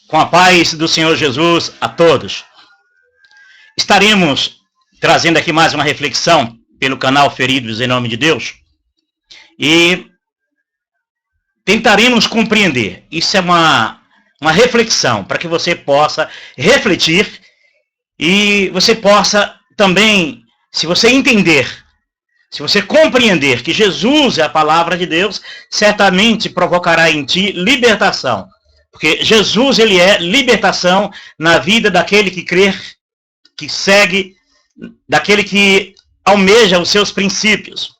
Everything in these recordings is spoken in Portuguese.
Com a paz do Senhor Jesus a todos. Estaremos trazendo aqui mais uma reflexão pelo canal Feridos em Nome de Deus e tentaremos compreender. Isso é uma reflexão para que você possa refletir e você possa também, se você entender, se você compreender que Jesus é a palavra de Deus, certamente provocará em ti libertação. Porque Jesus, ele é libertação na vida daquele que crê, que segue, daquele que almeja os seus princípios.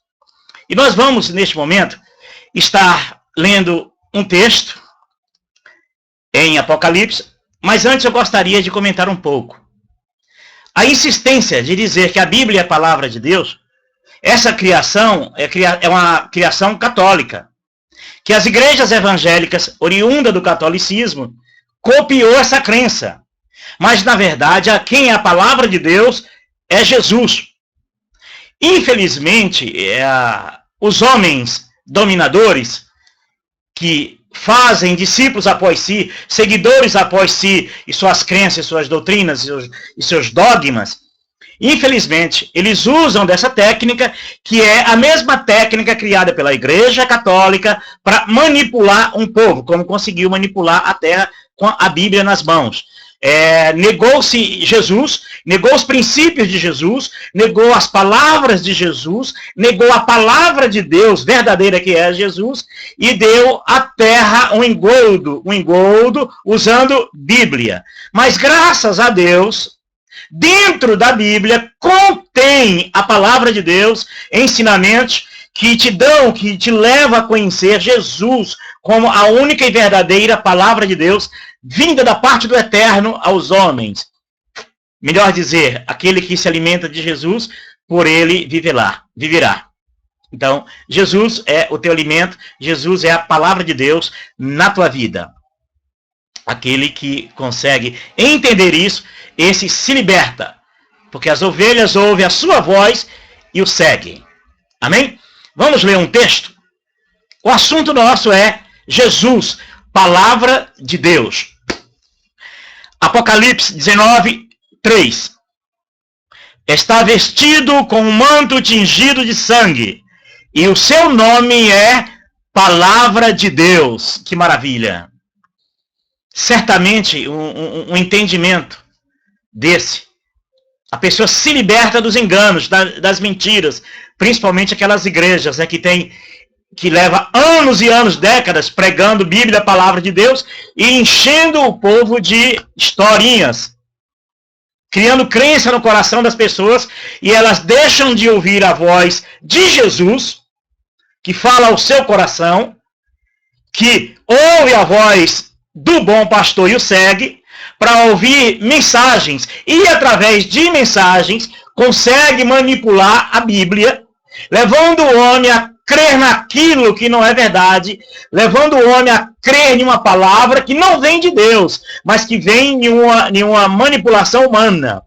E nós vamos, neste momento, estar lendo um texto em Apocalipse, mas antes eu gostaria de comentar um pouco. A insistência de dizer que a Bíblia é a palavra de Deus, essa criação é uma criação católica, que as igrejas evangélicas, oriunda do catolicismo, copiou essa crença. Mas, na verdade, quem é a palavra de Deus é Jesus. Infelizmente, os homens dominadores que fazem discípulos após si, seguidores após si, e suas crenças, suas doutrinas e seus dogmas, infelizmente, eles usam dessa técnica, que é a mesma técnica criada pela Igreja Católica para manipular um povo, como conseguiu manipular a terra com a Bíblia nas mãos. Negou-se Jesus, negou os princípios de Jesus, negou as palavras de Jesus, negou a palavra de Deus verdadeira que é Jesus, e deu à terra um engodo usando Bíblia. Mas graças a Deus, dentro da Bíblia contém a palavra de Deus, ensinamentos que te levam a conhecer Jesus como a única e verdadeira palavra de Deus, vinda da parte do Eterno aos homens. Melhor dizer, aquele que se alimenta de Jesus, por ele viverá. Então, Jesus é o teu alimento, Jesus é a palavra de Deus na tua vida. Aquele que consegue entender isso, esse se liberta, porque as ovelhas ouvem a sua voz e o seguem. Amém? Vamos ler um texto? O assunto nosso é Jesus, palavra de Deus. Apocalipse 19, 3. Está vestido com um manto tingido de sangue, e o seu nome é Palavra de Deus. Que maravilha! Certamente, um entendimento desse, a pessoa se liberta dos enganos, das mentiras, principalmente aquelas igrejas que leva anos e anos, décadas, pregando Bíblia, a palavra de Deus, e enchendo o povo de historinhas, criando crença no coração das pessoas, e elas deixam de ouvir a voz de Jesus, que fala ao seu coração, que ouve a voz do bom pastor e o segue, para ouvir mensagens, e através de mensagens consegue manipular a Bíblia, levando o homem a crer naquilo que não é verdade, levando o homem a crer em uma palavra que não vem de Deus, mas que vem de uma manipulação humana.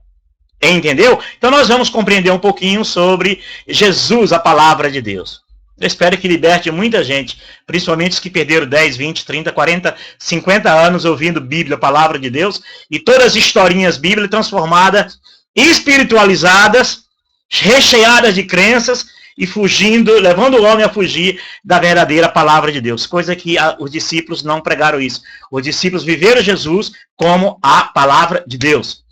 Entendeu? Então nós vamos compreender um pouquinho sobre Jesus, a palavra de Deus. Eu espero que liberte muita gente, principalmente os que perderam 10, 20, 30, 40, 50 anos ouvindo Bíblia, a palavra de Deus, e todas as historinhas bíblicas transformadas, espiritualizadas, recheadas de crenças, e levando o homem a fugir da verdadeira palavra de Deus. Coisa que os discípulos não pregaram isso. Os discípulos viveram Jesus como a palavra de Deus.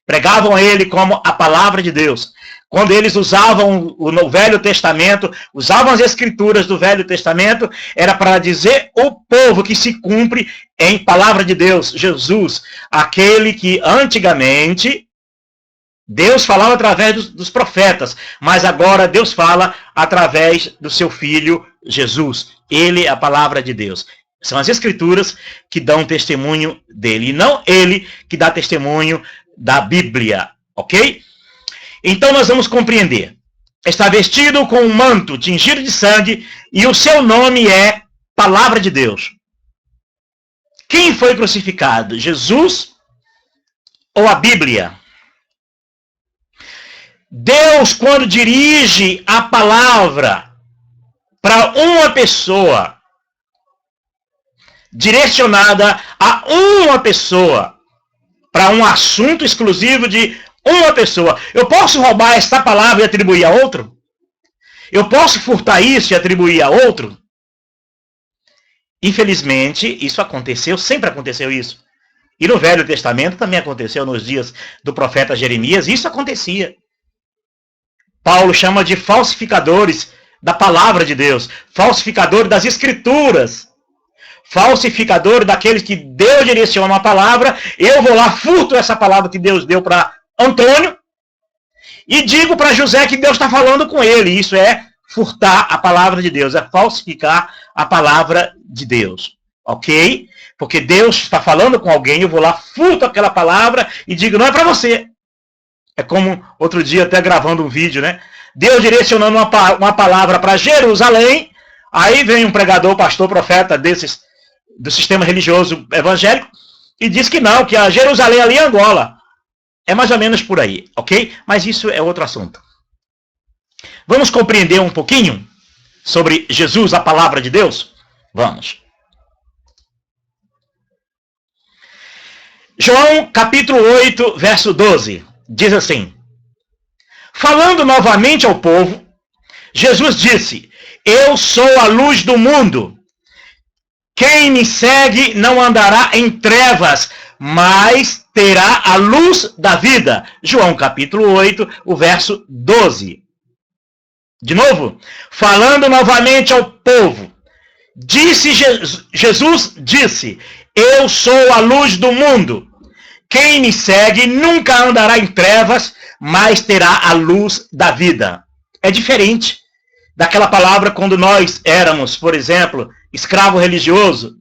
Pregavam ele como a palavra de Deus. Quando eles usavam o Velho Testamento, usavam as escrituras do Velho Testamento, era para dizer o povo que se cumpre em palavra de Deus, Jesus, aquele que antigamente Deus falava através dos profetas, mas agora Deus fala através do seu Filho Jesus. Ele é a palavra de Deus. São as escrituras que dão testemunho dele, e não ele que dá testemunho da Bíblia, ok? Então nós vamos compreender. Está vestido com um manto tingido de sangue, e o seu nome é Palavra de Deus. Quem foi crucificado? Jesus ou a Bíblia? Deus, quando dirige a palavra para uma pessoa, direcionada a uma pessoa, para um assunto exclusivo de uma pessoa. Eu posso roubar esta palavra e atribuir a outro? Eu posso furtar isso e atribuir a outro? Infelizmente, isso aconteceu, sempre aconteceu isso. E no Velho Testamento também aconteceu nos dias do profeta Jeremias, isso acontecia. Paulo chama de falsificadores da palavra de Deus, falsificador das escrituras, falsificador daqueles que Deus direciona a palavra. Eu vou lá, furto essa palavra que Deus deu para Antônio e digo para José que Deus está falando com ele. Isso é furtar a palavra de Deus, é falsificar a palavra de Deus, ok? Porque Deus está falando com alguém, eu vou lá, furto aquela palavra e digo, não é para você. É como outro dia, até gravando um vídeo, né? Deus direcionando uma palavra para Jerusalém, aí vem um pregador, pastor, profeta desses do sistema religioso evangélico e diz que não, que a Jerusalém ali é Angola. É mais ou menos por aí, ok? Mas isso é outro assunto. Vamos compreender um pouquinho sobre Jesus, a palavra de Deus? Vamos. João capítulo 8, verso 12, diz assim: falando novamente ao povo, Jesus disse: eu sou a luz do mundo. Quem me segue não andará em trevas, mas terá a luz da vida. João capítulo 8, o verso 12. De novo, falando novamente ao povo, Jesus disse: eu sou a luz do mundo. Quem me segue nunca andará em trevas, mas terá a luz da vida. É diferente daquela palavra quando nós éramos, por exemplo, escravo religioso,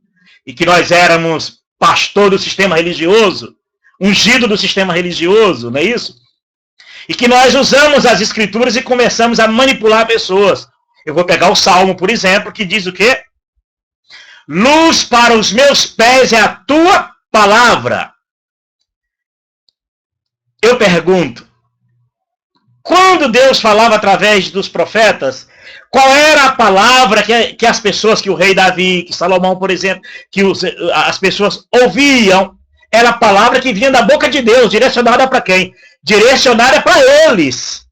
e que nós éramos pastor do sistema religioso, ungido do sistema religioso, não é isso? E que nós usamos as escrituras e começamos a manipular pessoas. Eu vou pegar o Salmo, por exemplo, que diz o quê? Luz para os meus pés é a tua palavra. Eu pergunto, quando Deus falava através dos profetas, qual era a palavra que as pessoas, que o rei Davi, que Salomão, por exemplo, que as pessoas ouviam? Era a palavra que vinha da boca de Deus, direcionada para quem? Direcionada para eles.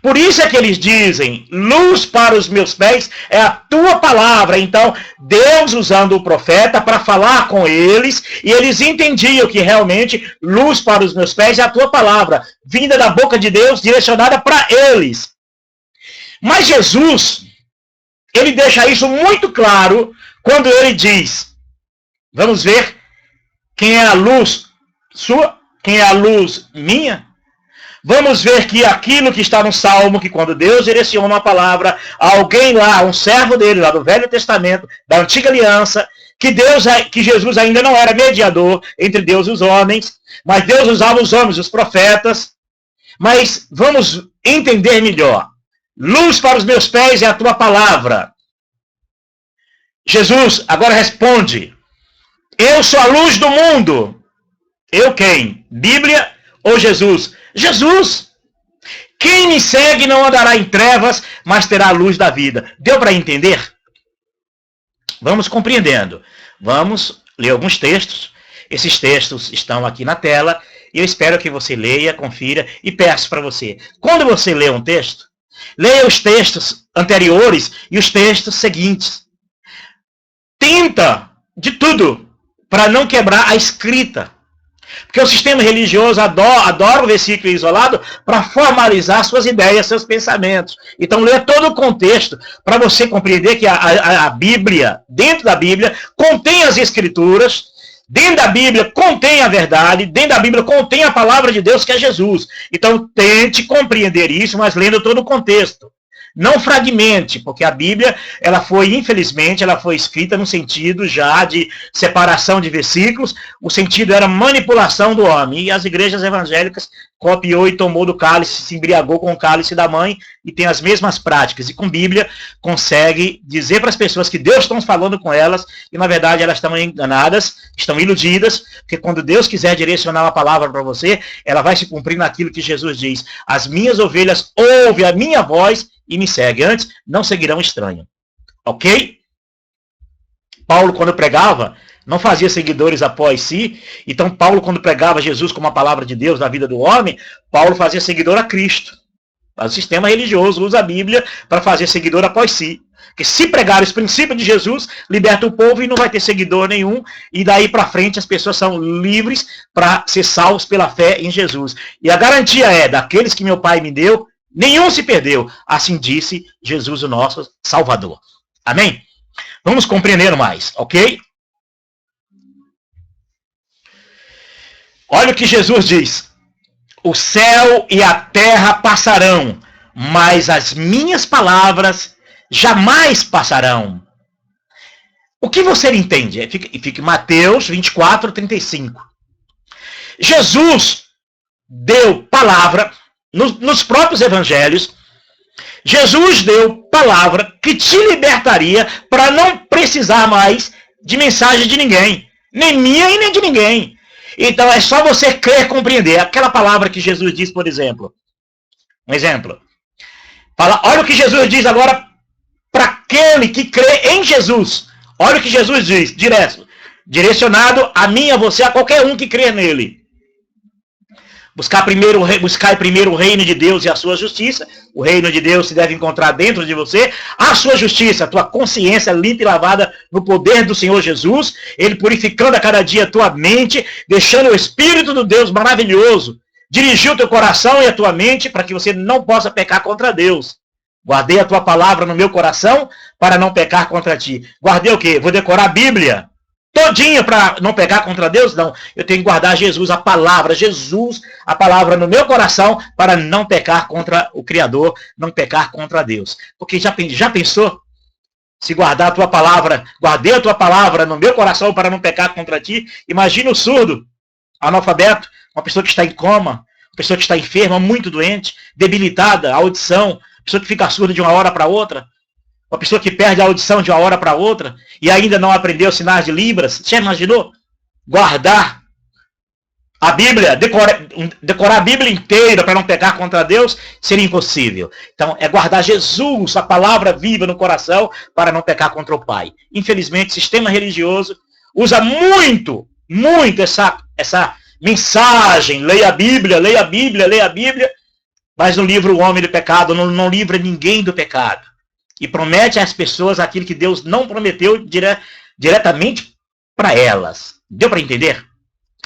Por isso é que eles dizem, luz para os meus pés é a tua palavra. Então, Deus usando o profeta para falar com eles, e eles entendiam que realmente luz para os meus pés é a tua palavra, vinda da boca de Deus, direcionada para eles. Mas Jesus, ele deixa isso muito claro quando ele diz, vamos ver, quem é a luz sua, quem é a luz minha? Vamos ver que aquilo que está no Salmo, que quando Deus direciona uma palavra a alguém lá, um servo dele, lá do Velho Testamento, da Antiga Aliança, que Jesus ainda não era mediador entre Deus e os homens, mas Deus usava os homens, os profetas. Mas vamos entender melhor. Luz para os meus pés é a tua palavra. Jesus agora responde: eu sou a luz do mundo. Eu quem? Bíblia ou Jesus? Jesus! Quem me segue não andará em trevas, mas terá a luz da vida. Deu para entender? Vamos compreendendo. Vamos ler alguns textos. Esses textos estão aqui na tela e eu espero que você leia, confira e peço para você. Quando você lê um texto, leia os textos anteriores e os textos seguintes. Tenta de tudo para não quebrar a escrita. Porque o sistema religioso adora o versículo isolado para formalizar suas ideias, seus pensamentos. Então, lê todo o contexto para você compreender que a Bíblia, dentro da Bíblia, contém as Escrituras, dentro da Bíblia contém a verdade, dentro da Bíblia contém a palavra de Deus, que é Jesus. Então, tente compreender isso, mas lendo todo o contexto. Não fragmente, porque a Bíblia, infelizmente, ela foi escrita no sentido já de separação de versículos, o sentido era manipulação do homem, e as igrejas evangélicas copiou e tomou do cálice, se embriagou com o cálice da mãe, e tem as mesmas práticas, e com Bíblia consegue dizer para as pessoas que Deus está falando com elas, e na verdade elas estão enganadas, estão iludidas, porque quando Deus quiser direcionar uma palavra para você, ela vai se cumprir naquilo que Jesus diz: as minhas ovelhas ouvem a minha voz, e me segue. Antes, não seguirão estranho. Ok? Paulo, quando pregava, não fazia seguidores após si. Então, Paulo, quando pregava Jesus como a palavra de Deus na vida do homem, Paulo fazia seguidor a Cristo. O sistema religioso usa a Bíblia para fazer seguidor após si. Porque se pregar os princípios de Jesus, liberta o povo e não vai ter seguidor nenhum. E daí para frente as pessoas são livres para ser salvos pela fé em Jesus. E a garantia é, daqueles que meu Pai me deu, nenhum se perdeu. Assim disse Jesus, o nosso Salvador. Amém? Vamos compreender mais, ok? Olha o que Jesus diz. O céu e a terra passarão, mas as minhas palavras jamais passarão. O que você entende? Fica em Mateus 24, 35. Jesus deu palavra, nos próprios evangelhos, Jesus deu palavra que te libertaria para não precisar mais de mensagem de ninguém. Nem minha e nem de ninguém. Então é só você crer, compreender. Aquela palavra que Jesus diz, por exemplo. Um exemplo. Olha o que Jesus diz agora para aquele que crê em Jesus. Olha o que Jesus diz, direcionado a mim, a você, a qualquer um que crê nele. Buscar primeiro o reino de Deus e a sua justiça. O reino de Deus se deve encontrar dentro de você. A sua justiça, a tua consciência limpa e lavada no poder do Senhor Jesus. Ele purificando a cada dia a tua mente, deixando o Espírito do Deus maravilhoso dirigir o teu coração e a tua mente para que você não possa pecar contra Deus. Guardei a tua palavra no meu coração para não pecar contra ti. Guardei o quê? Vou decorar a Bíblia todinha para não pecar contra Deus? Não. Eu tenho que guardar Jesus, a palavra no meu coração para não pecar contra o Criador, não pecar contra Deus. Porque já pensou? Se guardar a tua palavra, guardei a tua palavra no meu coração para não pecar contra ti. Imagina o surdo, analfabeto, uma pessoa que está em coma, uma pessoa que está enferma, muito doente, debilitada, a audição, pessoa que fica surda de uma hora para outra. Uma pessoa que perde a audição de uma hora para outra e ainda não aprendeu sinais de Libras. Já imaginou? Guardar a Bíblia, decorar a Bíblia inteira para não pecar contra Deus, seria impossível. Então, é guardar Jesus, a palavra viva no coração, para não pecar contra o Pai. Infelizmente, o sistema religioso usa muito essa mensagem. Leia a Bíblia, leia a Bíblia, leia a Bíblia. Mas não livra o homem do pecado, não livra ninguém do pecado. E promete às pessoas aquilo que Deus não prometeu diretamente para elas. Deu para entender?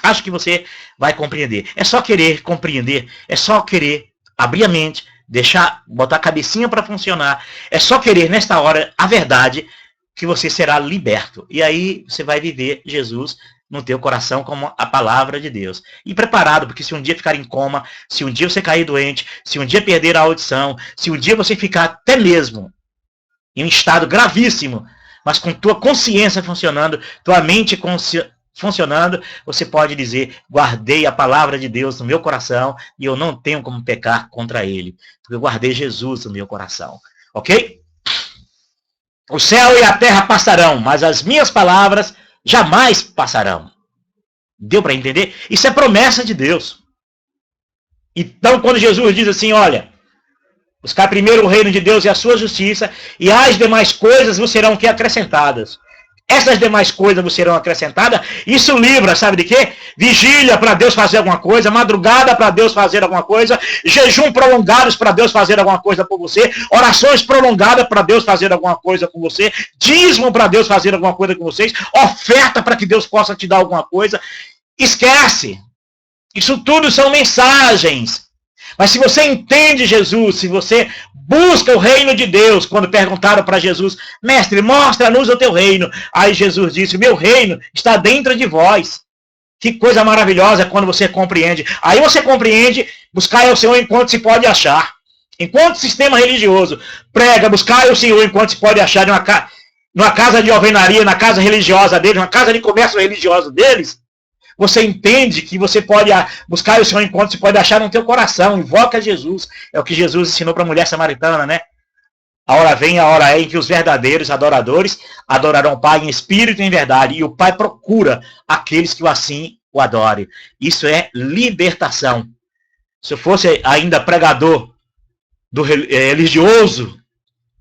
Acho que você vai compreender. É só querer compreender. É só querer abrir a mente, botar a cabecinha para funcionar. É só querer, nesta hora, a verdade, que você será liberto. E aí você vai viver Jesus no teu coração como a palavra de Deus. E preparado, porque se um dia ficar em coma, se um dia você cair doente, se um dia perder a audição, se um dia você ficar até mesmo em um estado gravíssimo, mas com tua consciência funcionando, tua mente funcionando, você pode dizer, guardei a palavra de Deus no meu coração e eu não tenho como pecar contra ele, porque eu guardei Jesus no meu coração. Ok? O céu e a terra passarão, mas as minhas palavras jamais passarão. Deu para entender? Isso é promessa de Deus. Então, quando Jesus diz assim, olha, buscar primeiro o reino de Deus e a sua justiça, e as demais coisas vos serão que acrescentadas. Essas demais coisas vos serão acrescentadas. Isso livra, sabe de quê? Vigília para Deus fazer alguma coisa, madrugada para Deus fazer alguma coisa, jejum prolongados para Deus fazer alguma coisa por você, orações prolongadas para Deus fazer alguma coisa com você, dízimo para Deus fazer alguma coisa com vocês, oferta para que Deus possa te dar alguma coisa. Esquece. Isso tudo são mensagens. Mas se você entende Jesus, se você busca o reino de Deus, quando perguntaram para Jesus, mestre, mostra-nos o teu reino. Aí Jesus disse, o meu reino está dentro de vós. Que coisa maravilhosa quando você compreende. Aí você compreende, buscar o Senhor enquanto se pode achar. Enquanto o sistema religioso prega, buscar o Senhor enquanto se pode achar numa casa de alvenaria, na casa religiosa deles, na casa de comércio religioso deles, você entende que você pode buscar o Senhor enquanto se pode achar no teu coração. Invoca Jesus. É o que Jesus ensinou para a mulher samaritana, né? A hora vem, a hora é em que os verdadeiros adoradores adorarão o Pai em espírito e em verdade. E o Pai procura aqueles que assim o adorem. Isso é libertação. Se eu fosse ainda pregador religioso,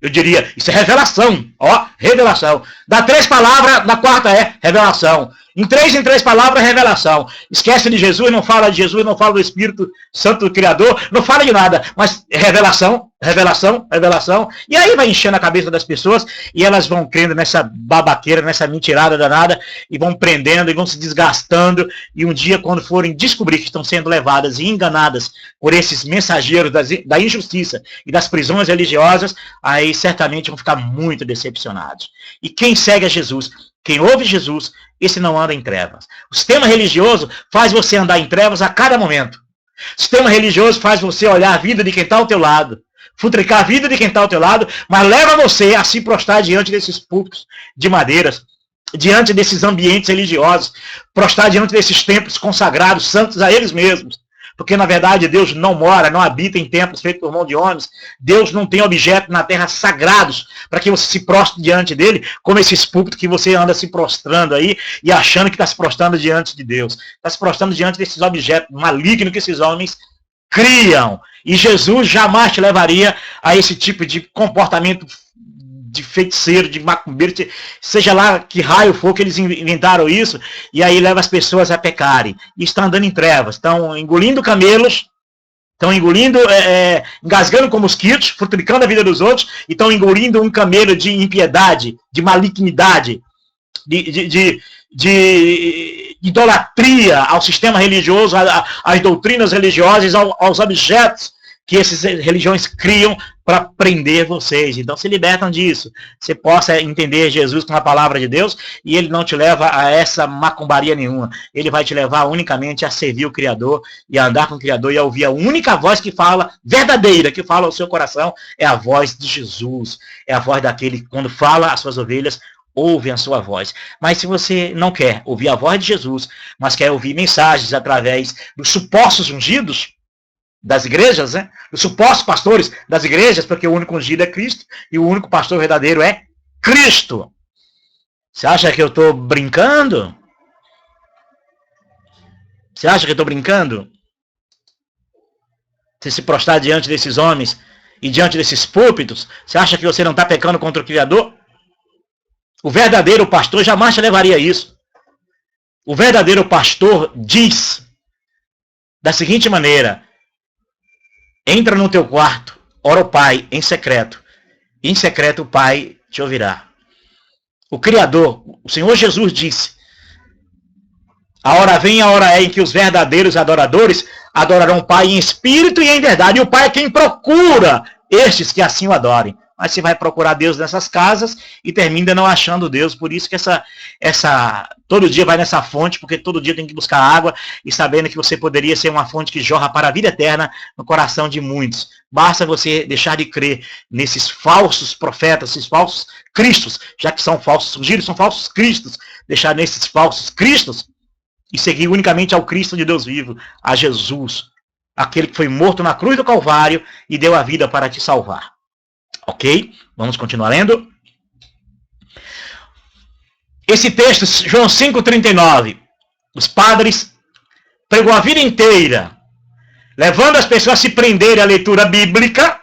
Eu diria, isso é revelação. Ó, revelação. Dá 3 palavras, na quarta é revelação. Em 3 palavras, revelação. Esquece de Jesus, não fala de Jesus, não fala do Espírito Santo do Criador, não fala de nada. Mas revelação, revelação, revelação. E aí vai enchendo a cabeça das pessoas e elas vão crendo nessa babaqueira, nessa mentirada danada, e vão prendendo e vão se desgastando. E um dia, quando forem descobrir que estão sendo levadas e enganadas por esses mensageiros da injustiça e das prisões religiosas, aí certamente vão ficar muito decepcionados. E quem segue a Jesus, quem ouve Jesus, esse não anda em trevas. O sistema religioso faz você andar em trevas a cada momento. O sistema religioso faz você olhar a vida de quem está ao teu lado, futricar a vida de quem está ao teu lado, mas leva você a se prostrar diante desses púlpitos de madeiras, diante desses ambientes religiosos, prostrar diante desses templos consagrados, santos a eles mesmos. Porque, na verdade, Deus não mora, não habita em templos feitos por mão de homens. Deus não tem objetos na terra sagrados para que você se prostre diante dele, como esses púlpitos que você anda se prostrando aí e achando que está se prostrando diante de Deus. Está se prostrando diante desses objetos malignos que esses homens criam. E Jesus jamais te levaria a esse tipo de comportamento de feiticeiro, de macumbeiro, seja lá que raio for que eles inventaram isso, e aí leva as pessoas a pecarem. E estão andando em trevas, estão engolindo camelos, estão engolindo, engasgando com mosquitos, futricando a vida dos outros, e estão engolindo um camelo de impiedade, de malignidade, de idolatria ao sistema religioso, às doutrinas religiosas, aos objetos que essas religiões criam para prender vocês. Então se libertam disso. Você possa entender Jesus com a palavra de Deus e ele não te leva a essa macumbaria nenhuma. Ele vai te levar unicamente a servir o Criador e a andar com o Criador e a ouvir a única voz que fala, verdadeira, que fala ao seu coração, é a voz de Jesus. É a voz daquele que quando fala às suas ovelhas, ouvem a sua voz. Mas se você não quer ouvir a voz de Jesus, mas quer ouvir mensagens através dos supostos ungidos das igrejas, né? Os supostos pastores das igrejas, porque o único ungido é Cristo e o único pastor verdadeiro é Cristo. Você acha que eu estou brincando? Você acha que eu estou brincando? Você se prostrar diante desses homens e diante desses púlpitos, você acha que você não está pecando contra o Criador? O verdadeiro pastor jamais te levaria a isso. O verdadeiro pastor diz da seguinte maneira: entra no teu quarto, ora ao Pai em secreto o Pai te ouvirá. O Criador, o Senhor Jesus disse: a hora vem, a hora é em que os verdadeiros adoradores adorarão o Pai em espírito e em verdade. E o Pai é quem procura estes que assim o adorem. Mas você vai procurar Deus nessas casas e termina não achando Deus. Por isso que todo dia vai nessa fonte, porque todo dia tem que buscar água e sabendo que você poderia ser uma fonte que jorra para a vida eterna no coração de muitos. Basta você deixar de crer nesses falsos profetas, esses falsos cristos, já que são falsos ungidos, são falsos cristos. Deixar nesses falsos cristos e seguir unicamente ao Cristo de Deus vivo, a Jesus, aquele que foi morto na cruz do Calvário e deu a vida para te salvar. Ok? Vamos continuar lendo. Esse texto, João 5,39. Os padres pregou a vida inteira, levando as pessoas a se prenderem à leitura bíblica,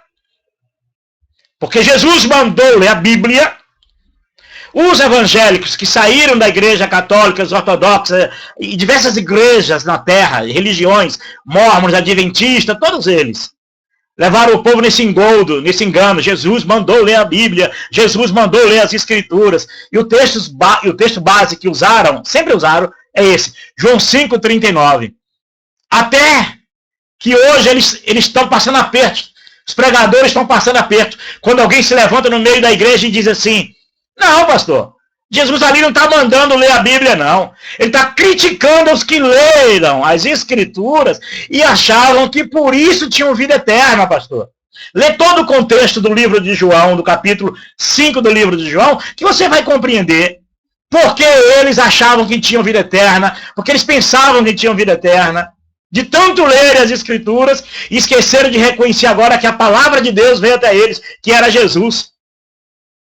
porque Jesus mandou ler a Bíblia. Os evangélicos que saíram da igreja católica, ortodoxa e diversas igrejas na terra, religiões, mórmons, adventistas, todos eles levaram o povo nesse engodo, nesse engano. Jesus mandou ler a Bíblia, Jesus mandou ler as Escrituras. E o texto base que usaram, sempre usaram, é esse, João 5,39. Até que hoje eles estão passando aperto. Os pregadores estão passando aperto. Quando alguém se levanta no meio da igreja e diz assim: não, pastor, Jesus ali não está mandando ler a Bíblia, não. Ele está criticando os que leram as Escrituras e achavam que por isso tinham vida eterna, pastor. Lê todo o contexto do livro de João, do capítulo 5 do livro de João, que você vai compreender porque eles achavam que tinham vida eterna, porque eles pensavam que tinham vida eterna, de tanto ler as Escrituras, e esqueceram de reconhecer agora que a palavra de Deus veio até eles, que era Jesus.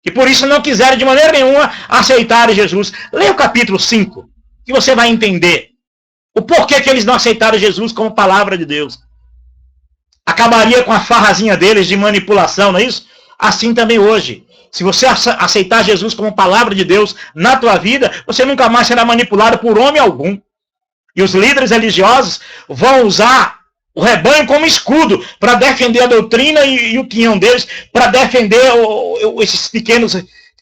E por isso não quiseram de maneira nenhuma aceitar Jesus. Leia o capítulo 5, que você vai entender o porquê que eles não aceitaram Jesus como palavra de Deus. Acabaria com a farrazinha deles de manipulação, não é isso? assim também hoje. Se você aceitar Jesus como palavra de Deus na tua vida, você nunca mais será manipulado por homem algum. E os líderes religiosos vão usar o rebanho como escudo para defender a doutrina e o quinhão deles, para defender esses pequenos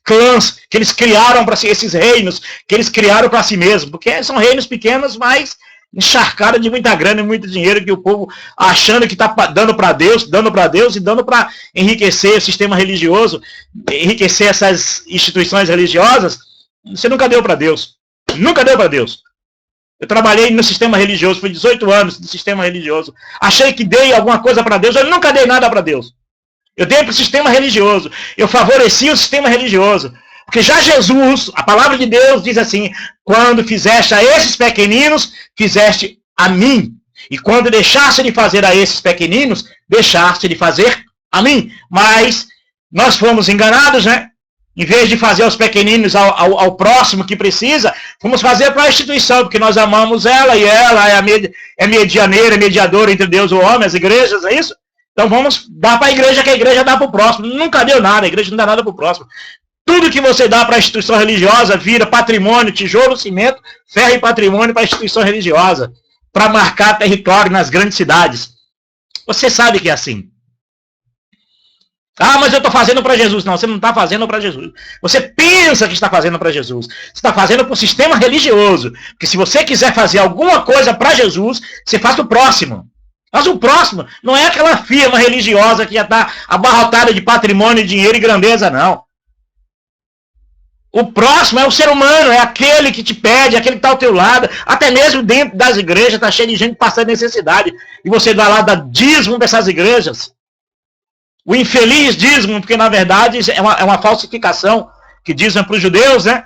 clãs que eles criaram para si, esses reinos que eles criaram para si mesmos, porque são reinos pequenos, mas encharcados de muita grana e muito dinheiro, que o povo achando que está dando para Deus e dando para enriquecer o sistema religioso, enriquecer essas instituições religiosas. Você nunca deu para Deus. Nunca deu para Deus. Eu trabalhei no sistema religioso, fui 18 anos no sistema religioso. Achei que dei alguma coisa para Deus, eu nunca dei nada para Deus. Eu dei para o sistema religioso. Eu favoreci o sistema religioso. Porque já Jesus, a palavra de Deus diz assim: quando fizeste a esses pequeninos, fizeste a mim. E quando deixaste de fazer a esses pequeninos, deixaste de fazer a mim. Mas nós fomos enganados, né? Em vez de fazer aos pequeninos, ao próximo que precisa, vamos fazer para a instituição, porque nós amamos ela, e ela é medianeira, é mediadora entre Deus e o homem, as igrejas, é isso? Então vamos dar para a igreja, que a igreja dá para o próximo. Nunca deu nada, a igreja não dá nada para o próximo. Tudo que você dá para a instituição religiosa vira patrimônio, tijolo, cimento, ferro e patrimônio para a instituição religiosa, para marcar território nas grandes cidades. Você sabe que é assim. Ah, mas eu estou fazendo para Jesus. Não, você não está fazendo para Jesus. Você pensa que está fazendo para Jesus. Você está fazendo para o sistema religioso. Porque se você quiser fazer alguma coisa para Jesus, você faz para o próximo. Mas o próximo não é aquela firma religiosa que já está abarrotada de patrimônio, dinheiro e grandeza, não. O próximo é o ser humano, é aquele que te pede, aquele que está ao teu lado. Até mesmo dentro das igrejas está cheio de gente passando necessidade. E você vai lá dar dízimo dessas igrejas. O infeliz dízimo, porque na verdade é uma falsificação, que dízimo para os judeus, né?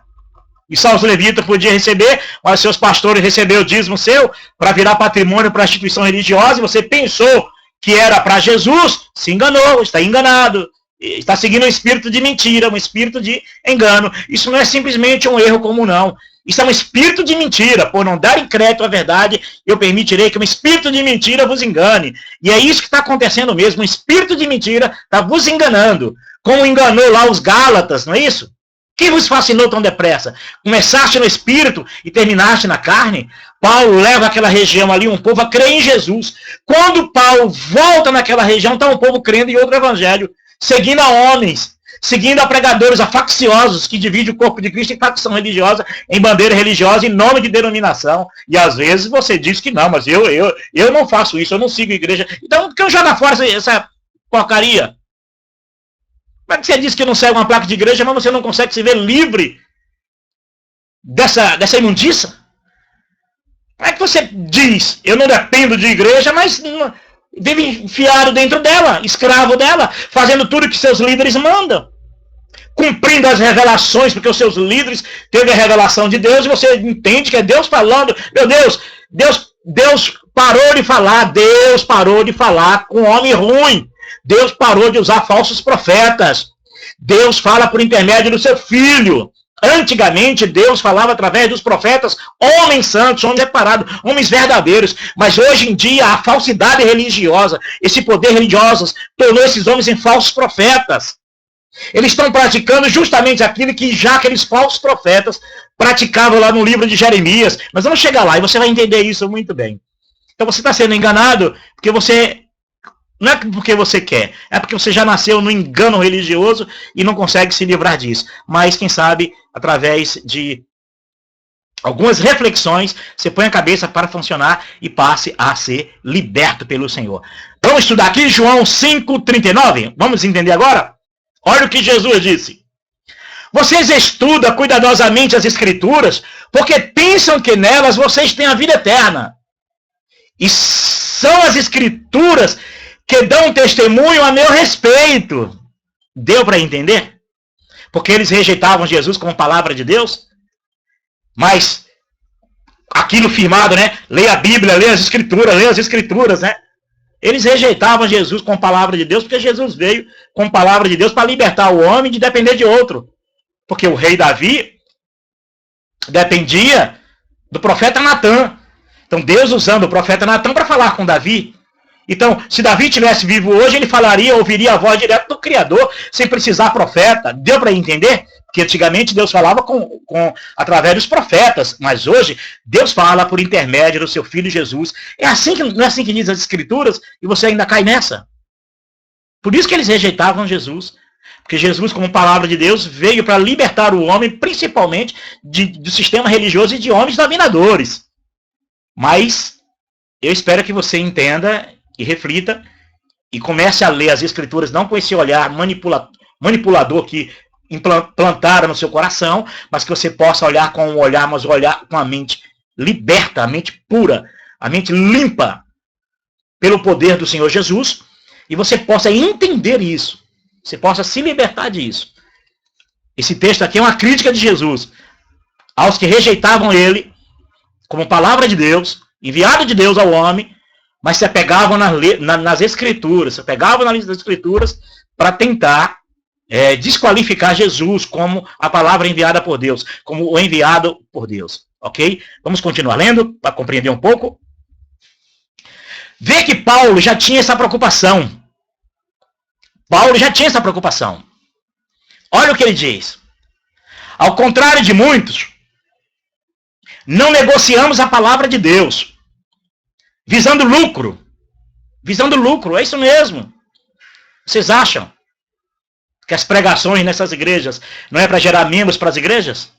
E só os levitas podiam receber, mas seus pastores receberam o dízimo seu para virar patrimônio para a instituição religiosa, e você pensou que era para Jesus, se enganou, está enganado, está seguindo um espírito de mentira, um espírito de engano. Isso não é simplesmente um erro comum, não. Isso é um espírito de mentira. Por não darem crédito à verdade, eu permitirei que um espírito de mentira vos engane. E é isso que está acontecendo mesmo. Um espírito de mentira está vos enganando. Como enganou lá os Gálatas, não é isso? Quem vos fascinou tão depressa? Começaste no espírito e terminaste na carne? Paulo leva aquela região ali, um povo a crer em Jesus. Quando Paulo volta naquela região, está um povo crendo em outro evangelho, seguindo a homens, seguindo a pregadores, a facciosos, que dividem o corpo de Cristo em facção religiosa, em bandeira religiosa, em nome de denominação. E às vezes você diz que não, mas eu não faço isso, eu não sigo a igreja. Então, por que eu jogo fora essa porcaria? Como é que você diz que não segue uma placa de igreja, mas você não consegue se ver livre dessa imundícia? Como é que você diz, eu não dependo de igreja, mas vive enfiado dentro dela, escravo dela, fazendo tudo que seus líderes mandam, cumprindo as revelações, porque os seus líderes teve a revelação de Deus, e você entende que é Deus falando. Meu Deus parou de falar com homem ruim. Deus parou de usar falsos profetas. Deus fala por intermédio do seu Filho. Antigamente, Deus falava através dos profetas, homens santos, homens separados, homens verdadeiros. Mas hoje em dia, a falsidade religiosa, esse poder religioso, tornou esses homens em falsos profetas. Eles estão praticando justamente aquilo que já aqueles falsos profetas praticavam lá no livro de Jeremias. Mas vamos chegar lá e você vai entender isso muito bem. Então você está sendo enganado porque você... Não é porque você quer, é porque você já nasceu no engano religioso e não consegue se livrar disso. Mas, quem sabe, através de algumas reflexões, você põe a cabeça para funcionar e passe a ser liberto pelo Senhor. Vamos estudar aqui João 5,39. Vamos entender agora? Olha o que Jesus disse. Vocês estudam cuidadosamente as Escrituras, porque pensam que nelas vocês têm a vida eterna. E são as Escrituras que dão testemunho a meu respeito. Deu para entender? Porque eles rejeitavam Jesus como palavra de Deus. Mas aquilo firmado, né? Leia a Bíblia, leia as Escrituras, né? Eles rejeitavam Jesus como palavra de Deus, porque Jesus veio como palavra de Deus para libertar o homem de depender de outro. Porque o rei Davi dependia do profeta Natã. Então Deus usando o profeta Natã para falar com Davi. Então, se Davi estivesse vivo hoje, ele ouviria a voz direto do Criador, sem precisar profeta. Deu para entender? Porque antigamente Deus falava através dos profetas, mas hoje Deus fala por intermédio do seu Filho Jesus. Não é assim que diz as Escrituras, e você ainda cai nessa. Por isso que eles rejeitavam Jesus. Porque Jesus, como palavra de Deus, veio para libertar o homem, principalmente do sistema religioso e de homens dominadores. Mas eu espero que você entenda e reflita e comece a ler as Escrituras não com esse olhar manipulador que implantaram no seu coração, mas que você possa olhar com um olhar, mas olhar com a mente liberta, a mente pura, a mente limpa pelo poder do Senhor Jesus, e você possa entender isso, você possa se libertar disso. Esse texto aqui é uma crítica de Jesus aos que rejeitavam ele como palavra de Deus, enviado de Deus ao homem, mas se apegavam nas Escrituras, se apegavam nas Escrituras para tentar desqualificar Jesus como a palavra enviada por Deus, como o enviado por Deus. Ok? Vamos continuar lendo para compreender um pouco. Vê que Paulo já tinha essa preocupação. Paulo já tinha essa preocupação. Olha o que ele diz. Ao contrário de muitos, não negociamos a palavra de Deus, visando lucro. Visando lucro, é isso mesmo. Vocês acham que as pregações nessas igrejas não é para gerar membros para as igrejas?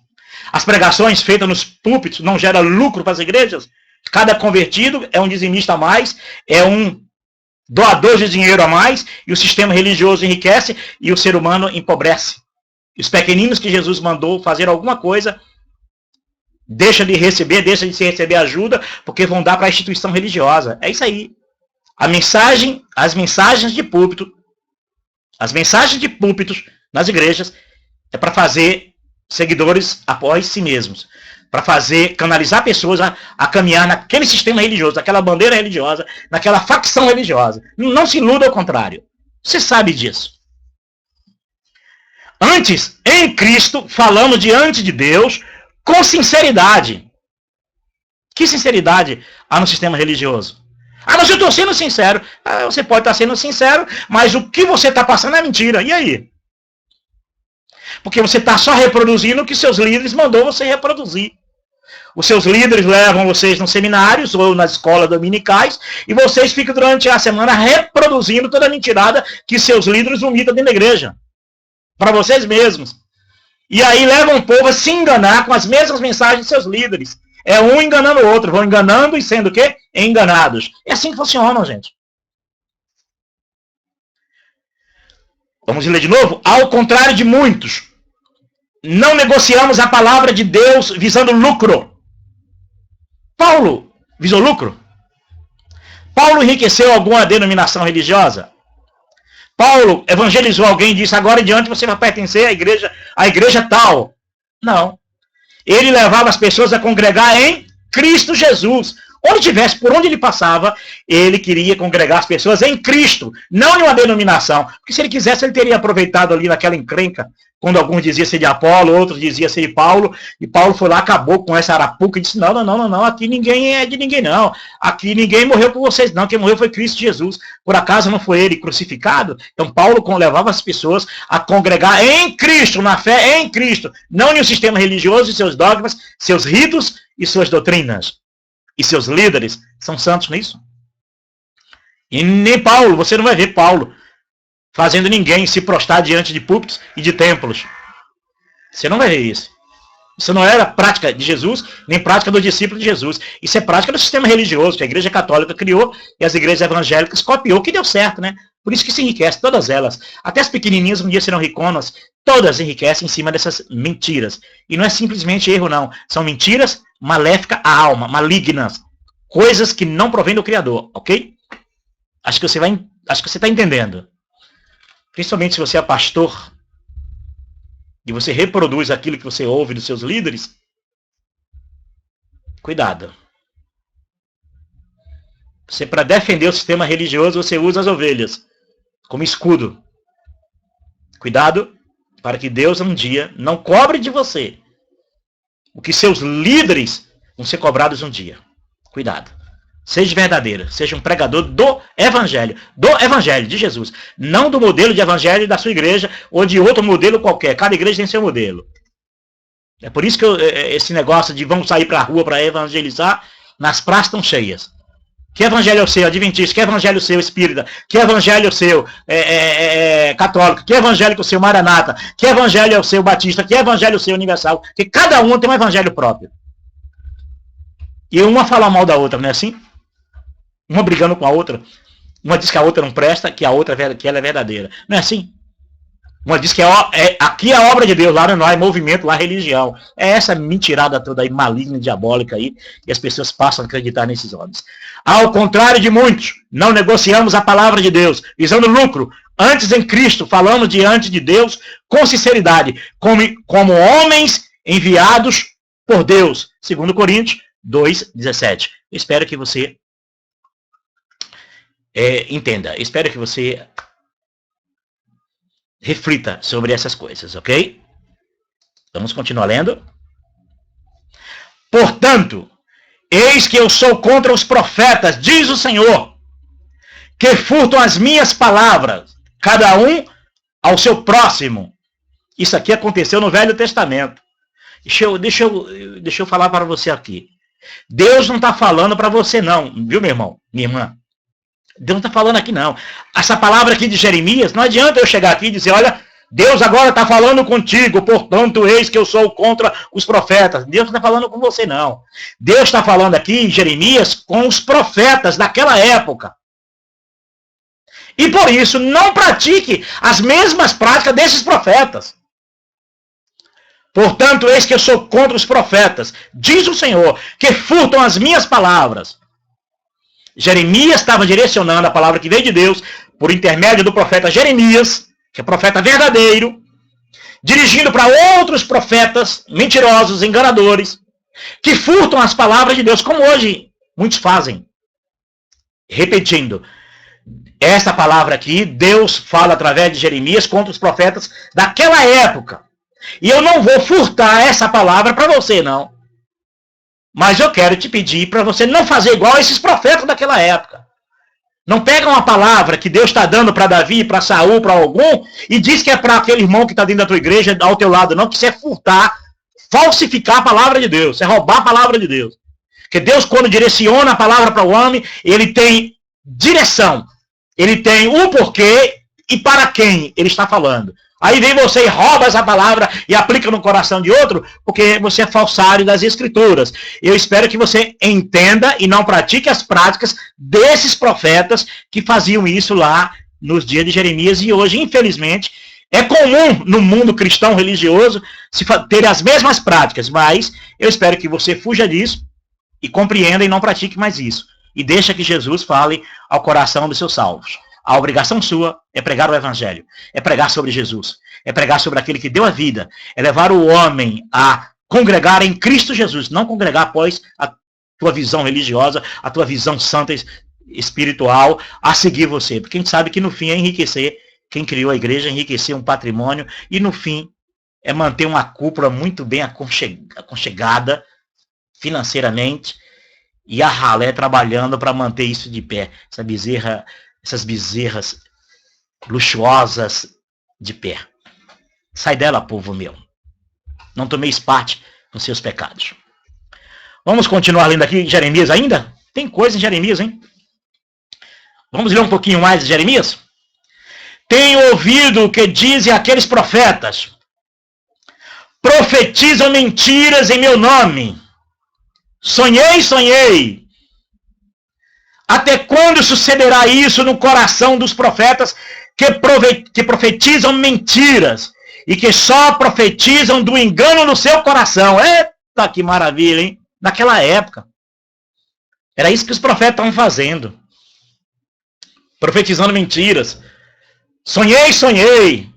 As pregações feitas nos púlpitos não geram lucro para as igrejas? Cada convertido é um dizimista a mais, é um doador de dinheiro a mais, e o sistema religioso enriquece e o ser humano empobrece. E os pequeninos que Jesus mandou fazer alguma coisa, deixa de se receber ajuda, porque vão dar para a instituição religiosa. É isso aí. As mensagens de púlpito, as mensagens de púlpitos nas igrejas é para fazer seguidores após si mesmos. Para canalizar pessoas a caminhar naquele sistema religioso, naquela bandeira religiosa, naquela facção religiosa. Não se iluda ao contrário. Você sabe disso. Antes, em Cristo, falamos diante de Deus com sinceridade. Que sinceridade há no sistema religioso? Mas eu estou sendo sincero. Você pode estar sendo sincero, mas o que você está passando é mentira. E aí? Porque você está só reproduzindo o que seus líderes mandou você reproduzir. Os seus líderes levam vocês nos seminários ou nas escolas dominicais e vocês ficam durante a semana reproduzindo toda a mentirada que seus líderes vomitam dentro da igreja. Para vocês mesmos. E aí levam o povo a se enganar com as mesmas mensagens de seus líderes. É um enganando o outro. Vão enganando e sendo o quê? Enganados. É assim que funciona, gente. Vamos ler de novo? Ao contrário de muitos, não negociamos a palavra de Deus visando lucro. Paulo visou lucro? Paulo enriqueceu alguma denominação religiosa? Paulo evangelizou alguém e disse, agora em diante você vai pertencer à igreja tal. Não. Ele levava as pessoas a congregar em Cristo Jesus. Por onde ele passava, ele queria congregar as pessoas em Cristo, não em uma denominação. Porque se ele quisesse, ele teria aproveitado ali naquela encrenca, quando alguns diziam ser de Apolo, outros diziam ser de Paulo, e Paulo foi lá, acabou com essa arapuca e disse, não, aqui ninguém é de ninguém não, aqui ninguém morreu por vocês não, quem morreu foi Cristo Jesus. Por acaso não foi ele crucificado? Então Paulo levava as pessoas a congregar em Cristo, na fé em Cristo, não em um sistema religioso e seus dogmas, seus ritos e suas doutrinas. E seus líderes são santos nisso. E nem Paulo, você não vai ver Paulo fazendo ninguém se prostrar diante de púlpitos e de templos. Você não vai ver isso. Isso não era prática de Jesus, nem prática dos discípulos de Jesus. Isso é prática do sistema religioso que a Igreja Católica criou e as igrejas evangélicas copiou, que deu certo, né? Por isso que se enriquece, todas elas. Até as pequenininhas um dia serão riconas, todas enriquecem em cima dessas mentiras. E não é simplesmente erro, não. São mentiras maléficas à alma, malignas. Coisas que não provêm do Criador, ok? Acho que você está entendendo. Principalmente se você é pastor e você reproduz aquilo que você ouve dos seus líderes, cuidado. Você, para defender o sistema religioso, você usa as ovelhas como escudo. Cuidado para que Deus um dia não cobre de você o que seus líderes vão ser cobrados um dia. Cuidado. Seja verdadeiro, seja um pregador do Evangelho de Jesus. Não do modelo de Evangelho da sua igreja ou de outro modelo qualquer. Cada igreja tem seu modelo. É por isso que esse negócio de vamos sair para a rua para evangelizar, nas praças estão cheias. Que evangelho é o seu, adventista? Que evangelho é o seu, espírita? Que evangelho é o seu, católico? Que evangelho é o seu, maranata? Que evangelho é o seu, batista? Que evangelho é o seu, universal? Porque cada um tem um evangelho próprio. E uma fala mal da outra, não é assim? Uma brigando com a outra. Uma diz que a outra não presta, que a outra que ela é verdadeira. Não é assim? Uma diz que aqui é a obra de Deus, lá não é movimento, lá é religião. É essa mentirada toda aí, maligna, diabólica aí, e as pessoas passam a acreditar nesses homens. Ao contrário de muitos, não negociamos a palavra de Deus, visando lucro. Antes em Cristo, falamos diante de Deus com sinceridade, como homens enviados por Deus. 2 Coríntios 2:17. Espero que você entenda. Espero que você reflita sobre essas coisas, ok? Vamos continuar lendo. Portanto, eis que eu sou contra os profetas, diz o Senhor, que furtam as minhas palavras, cada um ao seu próximo. Isso aqui aconteceu no Velho Testamento. Deixa eu falar para você aqui. Deus não está falando para você não, viu, meu irmão, minha irmã? Deus não está falando aqui não. Essa palavra aqui de Jeremias, não adianta eu chegar aqui e dizer, olha, Deus agora está falando contigo, portanto, eis que eu sou contra os profetas. Deus não está falando com você não. Deus está falando aqui em Jeremias com os profetas daquela época. E por isso, não pratique as mesmas práticas desses profetas. Portanto, eis que eu sou contra os profetas, diz o Senhor, que furtam as minhas palavras. Jeremias estava direcionando a palavra que veio de Deus por intermédio do profeta Jeremias, que é profeta verdadeiro, dirigindo para outros profetas mentirosos, enganadores, que furtam as palavras de Deus, como hoje muitos fazem. Repetindo, esta palavra aqui, Deus fala através de Jeremias contra os profetas daquela época. E eu não vou furtar essa palavra para você, não. Mas eu quero te pedir para você não fazer igual a esses profetas daquela época. Não pega uma palavra que Deus está dando para Davi, para Saul, para algum, e diz que é para aquele irmão que está dentro da tua igreja, ao teu lado, não, que isso é furtar, falsificar a palavra de Deus, é roubar a palavra de Deus. Porque Deus, quando direciona a palavra para o homem, ele tem direção, ele tem o porquê e para quem ele está falando. Aí vem você e rouba essa palavra e aplica no coração de outro, porque você é falsário das escrituras. Eu espero que você entenda e não pratique as práticas desses profetas que faziam isso lá nos dias de Jeremias. E hoje, infelizmente, é comum no mundo cristão religioso ter as mesmas práticas. Mas eu espero que você fuja disso e compreenda e não pratique mais isso. E deixa que Jesus fale ao coração dos seus salvos. A obrigação sua é pregar o Evangelho, é pregar sobre Jesus, é pregar sobre aquele que deu a vida, é levar o homem a congregar em Cristo Jesus, não congregar após a tua visão religiosa, a tua visão santa espiritual, a seguir você. Porque a gente sabe que no fim é enriquecer, quem criou a igreja, enriquecer um patrimônio, e no fim é manter uma cúpula muito bem aconchegada financeiramente, e a ralé trabalhando para manter isso de pé, essas bezerras luxuosas de pé. Sai dela, povo meu. Não tomeis parte nos seus pecados. Vamos continuar lendo aqui Jeremias ainda? Tem coisa em Jeremias, hein? Vamos ler um pouquinho mais de Jeremias? Tenho ouvido o que dizem aqueles profetas. Profetizam mentiras em meu nome. Sonhei. Até quando sucederá isso no coração dos profetas que profetizam mentiras e que só profetizam do engano no seu coração? Eita, que maravilha, hein? Naquela época. Era isso que os profetas estavam fazendo. Profetizando mentiras. Sonhei.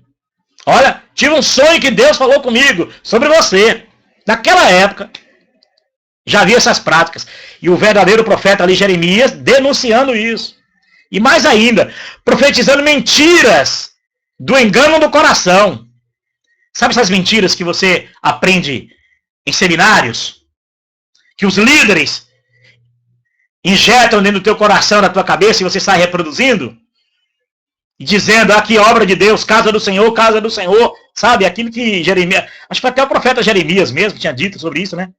Olha, tive um sonho que Deus falou comigo sobre você. Naquela época. Já havia essas práticas. E o verdadeiro profeta ali, Jeremias, denunciando isso. E mais ainda, profetizando mentiras do engano do coração. Sabe essas mentiras que você aprende em seminários? Que os líderes injetam dentro do teu coração, na tua cabeça, e você sai reproduzindo, e dizendo, aqui obra de Deus, casa do Senhor, sabe? Aquilo que Jeremias, acho que até o profeta Jeremias mesmo tinha dito sobre isso, né?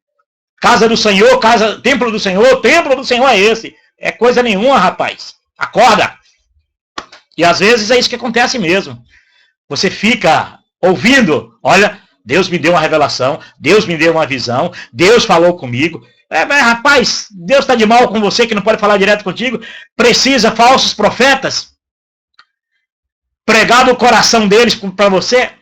Casa do Senhor, templo do Senhor é esse. É coisa nenhuma, rapaz. Acorda. E às vezes é isso que acontece mesmo. Você fica ouvindo, olha, Deus me deu uma revelação, Deus me deu uma visão, Deus falou comigo. Mas, rapaz, Deus está de mal com você, que não pode falar direto contigo. Precisa falsos profetas pregar no coração deles para você,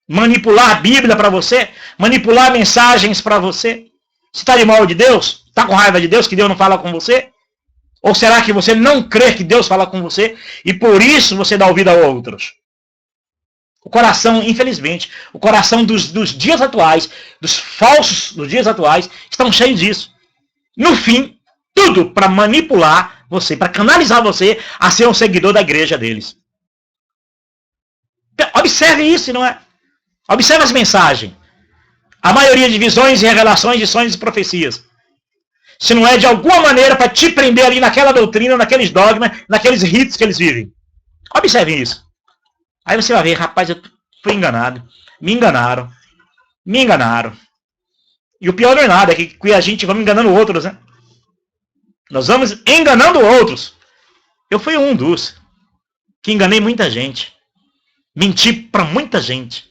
manipular a Bíblia para você, manipular mensagens para você. Você está de mal de Deus? Está com raiva de Deus, que Deus não fala com você? Ou será que você não crê que Deus fala com você e por isso você dá ouvido a outros? O coração, infelizmente, o coração dos dias atuais, dos falsos dos dias atuais, estão cheios disso. No fim, tudo para manipular você, para canalizar você a ser um seguidor da igreja deles. Observe isso, não é? Observe as mensagens. A maioria de visões e revelações, de sonhos e profecias. Se não é de alguma maneira para te prender ali naquela doutrina, naqueles dogmas, naqueles ritos que eles vivem. Observe isso. Aí você vai ver, rapaz, eu fui enganado. Me enganaram. E o pior não é nada, é que a gente vamos enganando outros, né? Nós vamos enganando outros. Eu fui um dos que enganei muita gente. Menti para muita gente.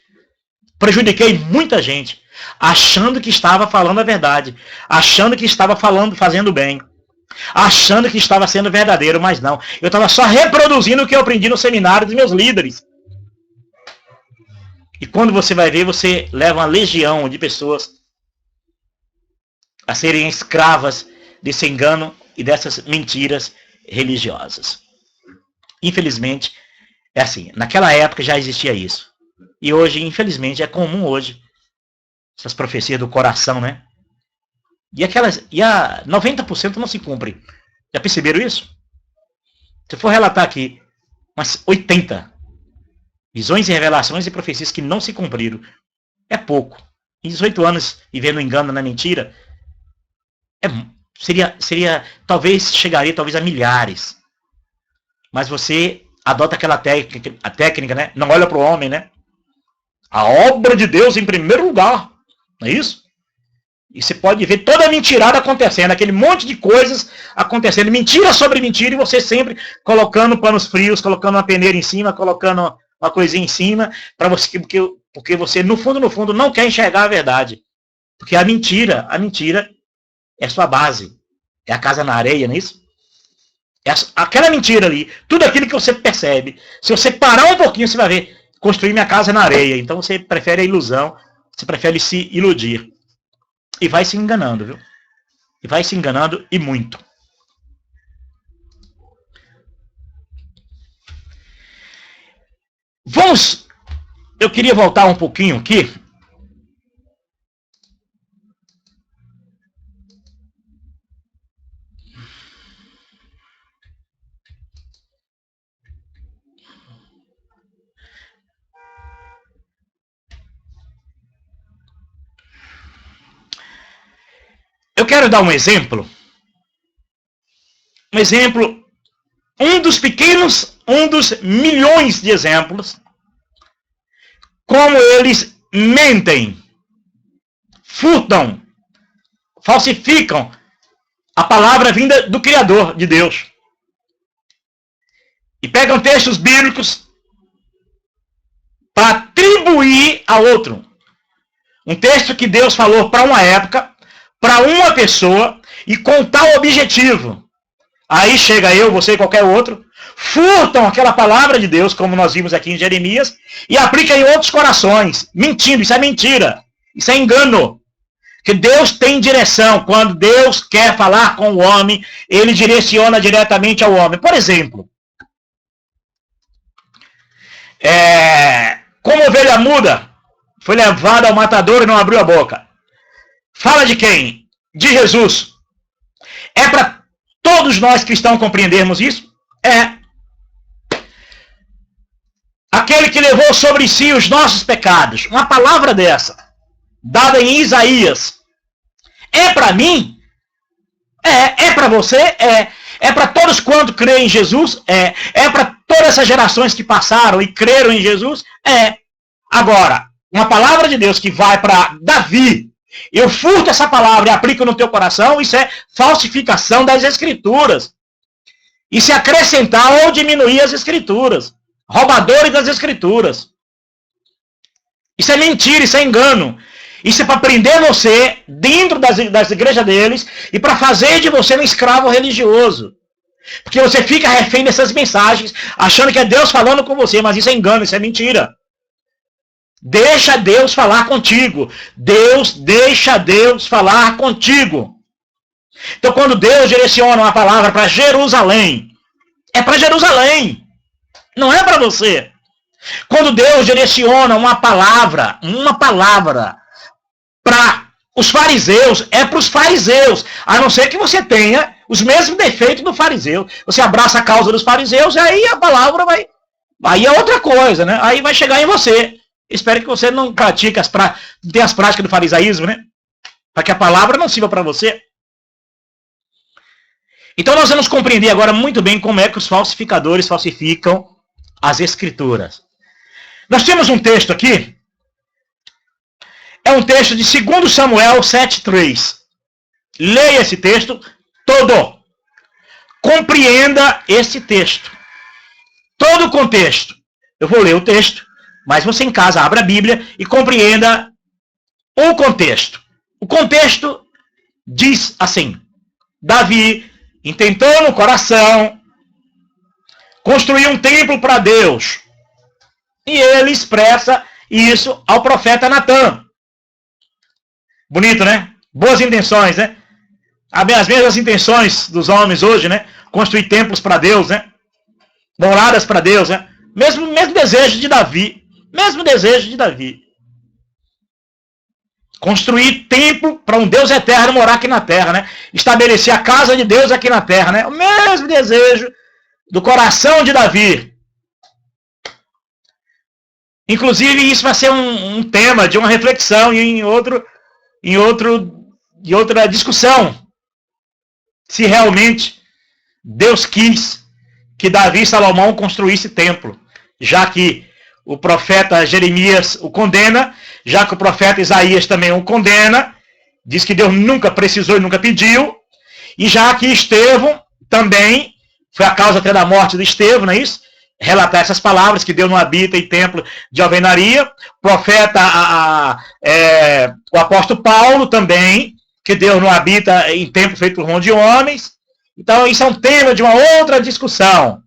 Prejudiquei muita gente. Achando que estava falando a verdade. Achando que estava fazendo bem. Achando que estava sendo verdadeiro, mas não. Eu estava só reproduzindo o que eu aprendi no seminário dos meus líderes. E quando você vai ver, você leva uma legião de pessoas a serem escravas desse engano e dessas mentiras religiosas. Infelizmente, é assim. Naquela época já existia isso. E hoje, infelizmente, é comum hoje. Essas profecias do coração, né? E a 90% não se cumpre. Já perceberam isso? Se eu for relatar aqui umas 80 visões e revelações e profecias que não se cumpriram, é pouco. Em 18 anos vivendo no engano, na mentira, talvez chegaria a milhares. Mas você adota aquela técnica, né? Não olha para o homem, né? A obra de Deus em primeiro lugar. Não é isso? E você pode ver toda a mentirada acontecendo, aquele monte de coisas acontecendo, mentira sobre mentira, e você sempre colocando panos frios, colocando uma peneira em cima, colocando uma coisinha em cima, porque você, no fundo, não quer enxergar a verdade. Porque a mentira é sua base. É a casa na areia, não é isso? Aquela mentira ali, tudo aquilo que você percebe, se você parar um pouquinho, você vai ver, construir minha casa na areia. Então você prefere a ilusão, você prefere se iludir. E vai se enganando, viu? E vai se enganando e muito. Eu queria voltar um pouquinho aqui. Eu quero dar um exemplo. Um dos milhões de exemplos, como eles mentem, furtam, falsificam a palavra vinda do Criador, de Deus. E pegam textos bíblicos para atribuir a outro. Um texto que Deus falou para uma época, para uma pessoa e com tal objetivo. Aí chega eu, você e qualquer outro, furtam aquela palavra de Deus, como nós vimos aqui em Jeremias, e aplicam em outros corações, mentindo. Isso é mentira, isso é engano. Que Deus tem direção. Quando Deus quer falar com o homem, ele direciona diretamente ao homem. Por exemplo, como ovelha muda, foi levada ao matador e não abriu a boca. Fala de quem? De Jesus. É para todos nós cristãos compreendermos isso? É. Aquele que levou sobre si os nossos pecados. Uma palavra dessa, dada em Isaías. É para mim? É para você? É para todos quantos creem em Jesus? É para todas essas gerações que passaram e creram em Jesus? Agora, uma palavra de Deus que vai para Davi, eu furto essa palavra e aplico no teu coração, isso é falsificação das Escrituras. Isso é acrescentar ou diminuir as Escrituras. Roubadores das Escrituras. Isso é mentira, isso é engano. Isso é para prender você dentro das igrejas deles e para fazer de você um escravo religioso. Porque você fica refém dessas mensagens, achando que é Deus falando com você, mas isso é engano, isso é mentira. Deixa Deus falar contigo. Deixa Deus falar contigo. Então, quando Deus direciona uma palavra para Jerusalém, é para Jerusalém. Não é para você. Quando Deus direciona uma palavra para os fariseus, é para os fariseus. A não ser que você tenha os mesmos defeitos do fariseu. Você abraça a causa dos fariseus, e aí a palavra vai... Aí é outra coisa, né? Aí vai chegar em você. Espero que você não pratique não tenha as práticas do farisaísmo, né? Para que a palavra não sirva para você. Então nós vamos compreender agora muito bem como é que os falsificadores falsificam as Escrituras. Nós temos um texto aqui. É um texto de 2 Samuel 7,3. Leia esse texto todo. Compreenda esse texto. Todo o contexto. Eu vou ler o texto, mas você em casa abra a Bíblia e compreenda o contexto. O contexto diz assim: Davi intentou no coração construir um templo para Deus. E ele expressa isso ao profeta Natã. Bonito, né? Boas intenções, né? As mesmas intenções dos homens hoje, né? Construir templos para Deus, né? Moradas para Deus, né? Mesmo desejo de Davi. Mesmo desejo de Davi. Construir templo para um Deus eterno morar aqui na terra, né? Estabelecer a casa de Deus aqui na terra, né? O mesmo desejo do coração de Davi. Inclusive, isso vai ser um tema de uma reflexão em outra discussão. Se realmente Deus quis que Davi e Salomão construísse templo, já que o profeta Jeremias o condena, já que o profeta Isaías também o condena, diz que Deus nunca precisou e nunca pediu, e já que Estevão também, foi a causa até da morte de Estevão, não é isso? Relatar essas palavras, que Deus não habita em templo de alvenaria. O profeta, o apóstolo Paulo também, que Deus não habita em templo feito por mão de homens. Então, isso é um tema de uma outra discussão.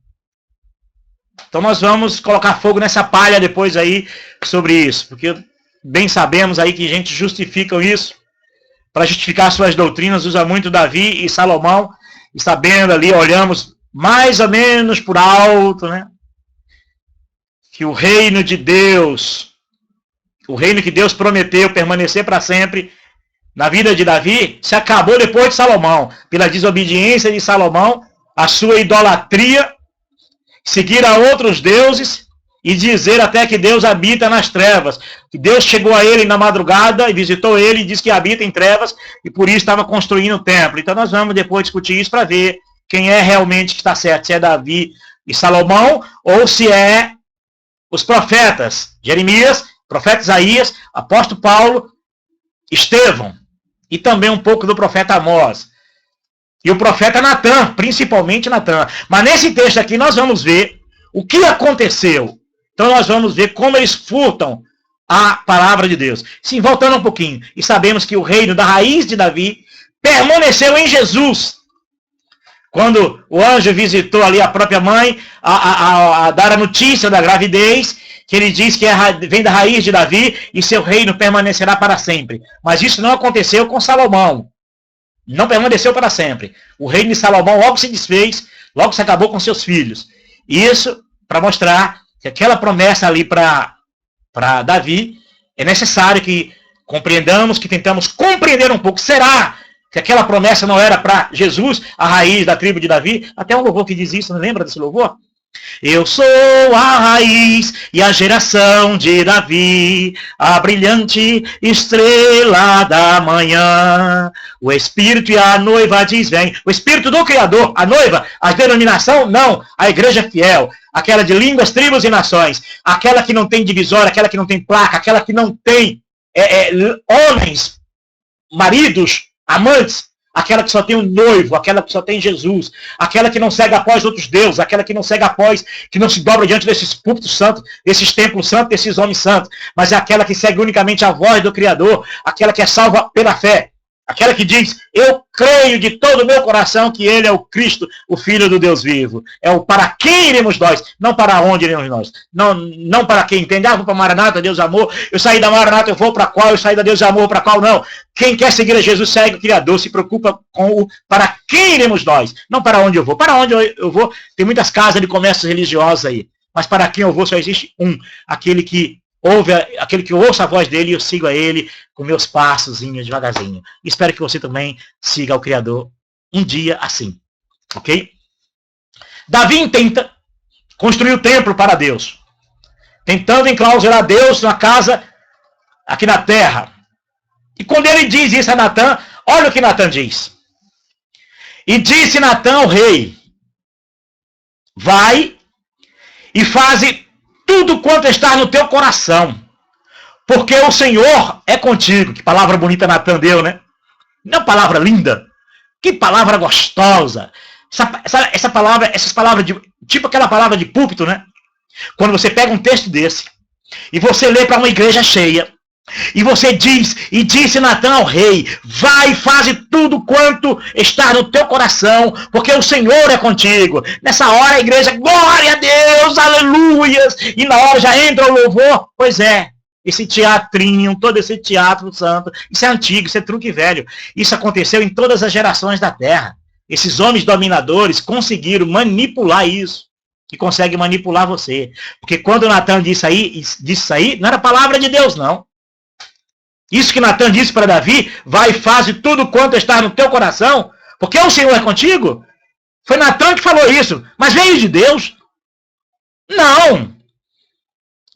Então, nós vamos colocar fogo nessa palha depois aí sobre isso, porque bem sabemos aí que gente justifica isso, para justificar suas doutrinas, usa muito Davi e Salomão, e sabendo ali, olhamos mais ou menos por alto, né? Que o reino de Deus, o reino que Deus prometeu permanecer para sempre na vida de Davi, se acabou depois de Salomão, pela desobediência de Salomão, a sua idolatria, seguir a outros deuses e dizer até que Deus habita nas trevas. Que Deus chegou a ele na madrugada e visitou ele e disse que habita em trevas e por isso estava construindo o templo. Então nós vamos depois discutir isso para ver quem é realmente que está certo, se é Davi e Salomão ou se é os profetas, Jeremias, profeta Isaías, apóstolo Paulo, Estevão, e também um pouco do profeta Amós. E o profeta Natã, principalmente Natã. Mas nesse texto aqui nós vamos ver o que aconteceu. Então nós vamos ver como eles furtam a palavra de Deus. Sim, voltando um pouquinho. E sabemos que o reino da raiz de Davi permaneceu em Jesus. Quando o anjo visitou ali a própria mãe, a dar a notícia da gravidez, que ele diz que vem da raiz de Davi e seu reino permanecerá para sempre. Mas isso não aconteceu com Salomão. Não permaneceu para sempre. O reino de Salomão logo se desfez, logo se acabou com seus filhos. Isso para mostrar que aquela promessa ali para Davi, é necessário que compreendamos, que tentamos compreender um pouco. Será que aquela promessa não era para Jesus, a raiz da tribo de Davi? Até um louvor que diz isso, não lembra desse louvor? Eu sou a raiz e a geração de Davi, a brilhante estrela da manhã. O Espírito e a noiva diz vem. O Espírito do Criador, a noiva, a denominação, não. A igreja fiel, aquela de línguas, tribos e nações, aquela que não tem divisória, aquela que não tem placa, aquela que não tem homens, maridos, amantes, aquela que só tem um noivo, aquela que só tem Jesus, aquela que não segue após outros deuses, aquela que não segue após, que não se dobra diante desses púlpitos santos, desses templos santos, desses homens santos, mas é aquela que segue unicamente a voz do Criador, aquela que é salva pela fé, aquela que diz, eu creio de todo o meu coração que ele é o Cristo, o Filho do Deus vivo. É o para quem iremos nós, não para onde iremos nós. Não para quem entende, vou para Maranata, Deus amor, eu saí da Maranata, eu vou para qual, eu saí da Deus amor, para qual não. Quem quer seguir a Jesus segue o Criador, se preocupa com o para quem iremos nós, não para onde eu vou. Para onde eu vou, tem muitas casas de comércios religiosos aí, mas para quem eu vou só existe um, aquele que ouça a voz dele e eu sigo a ele com meus passos, devagarzinho. Espero que você também siga o Criador um dia assim. Ok? Davi intenta construir o templo para Deus. Tentando enclausurar Deus na casa aqui na terra. E quando ele diz isso a Natã, olha o que Natã diz. E disse Natã ao rei, vai e faze tudo quanto está no teu coração, porque o Senhor é contigo. Que palavra bonita Natã deu, né? Não é palavra linda? Que palavra gostosa. Essas palavras, tipo aquela palavra de púlpito, né? Quando você pega um texto desse, e você lê para uma igreja cheia, e você diz, e disse Natã ao rei, vai e faze tudo quanto está no teu coração, porque o Senhor é contigo. Nessa hora a igreja, glória a Deus, aleluias, e na hora já entra o louvor. Pois é, esse teatrinho, todo esse teatro santo, isso é antigo, isso é truque velho. Isso aconteceu em todas as gerações da terra. Esses homens dominadores conseguiram manipular isso. E conseguem manipular você. Porque quando Natã disse isso aí, não era palavra de Deus, não. Isso que Natã disse para Davi, vai e faz tudo quanto está no teu coração, porque o Senhor é contigo. Foi Natã que falou isso, mas veio de Deus? Não.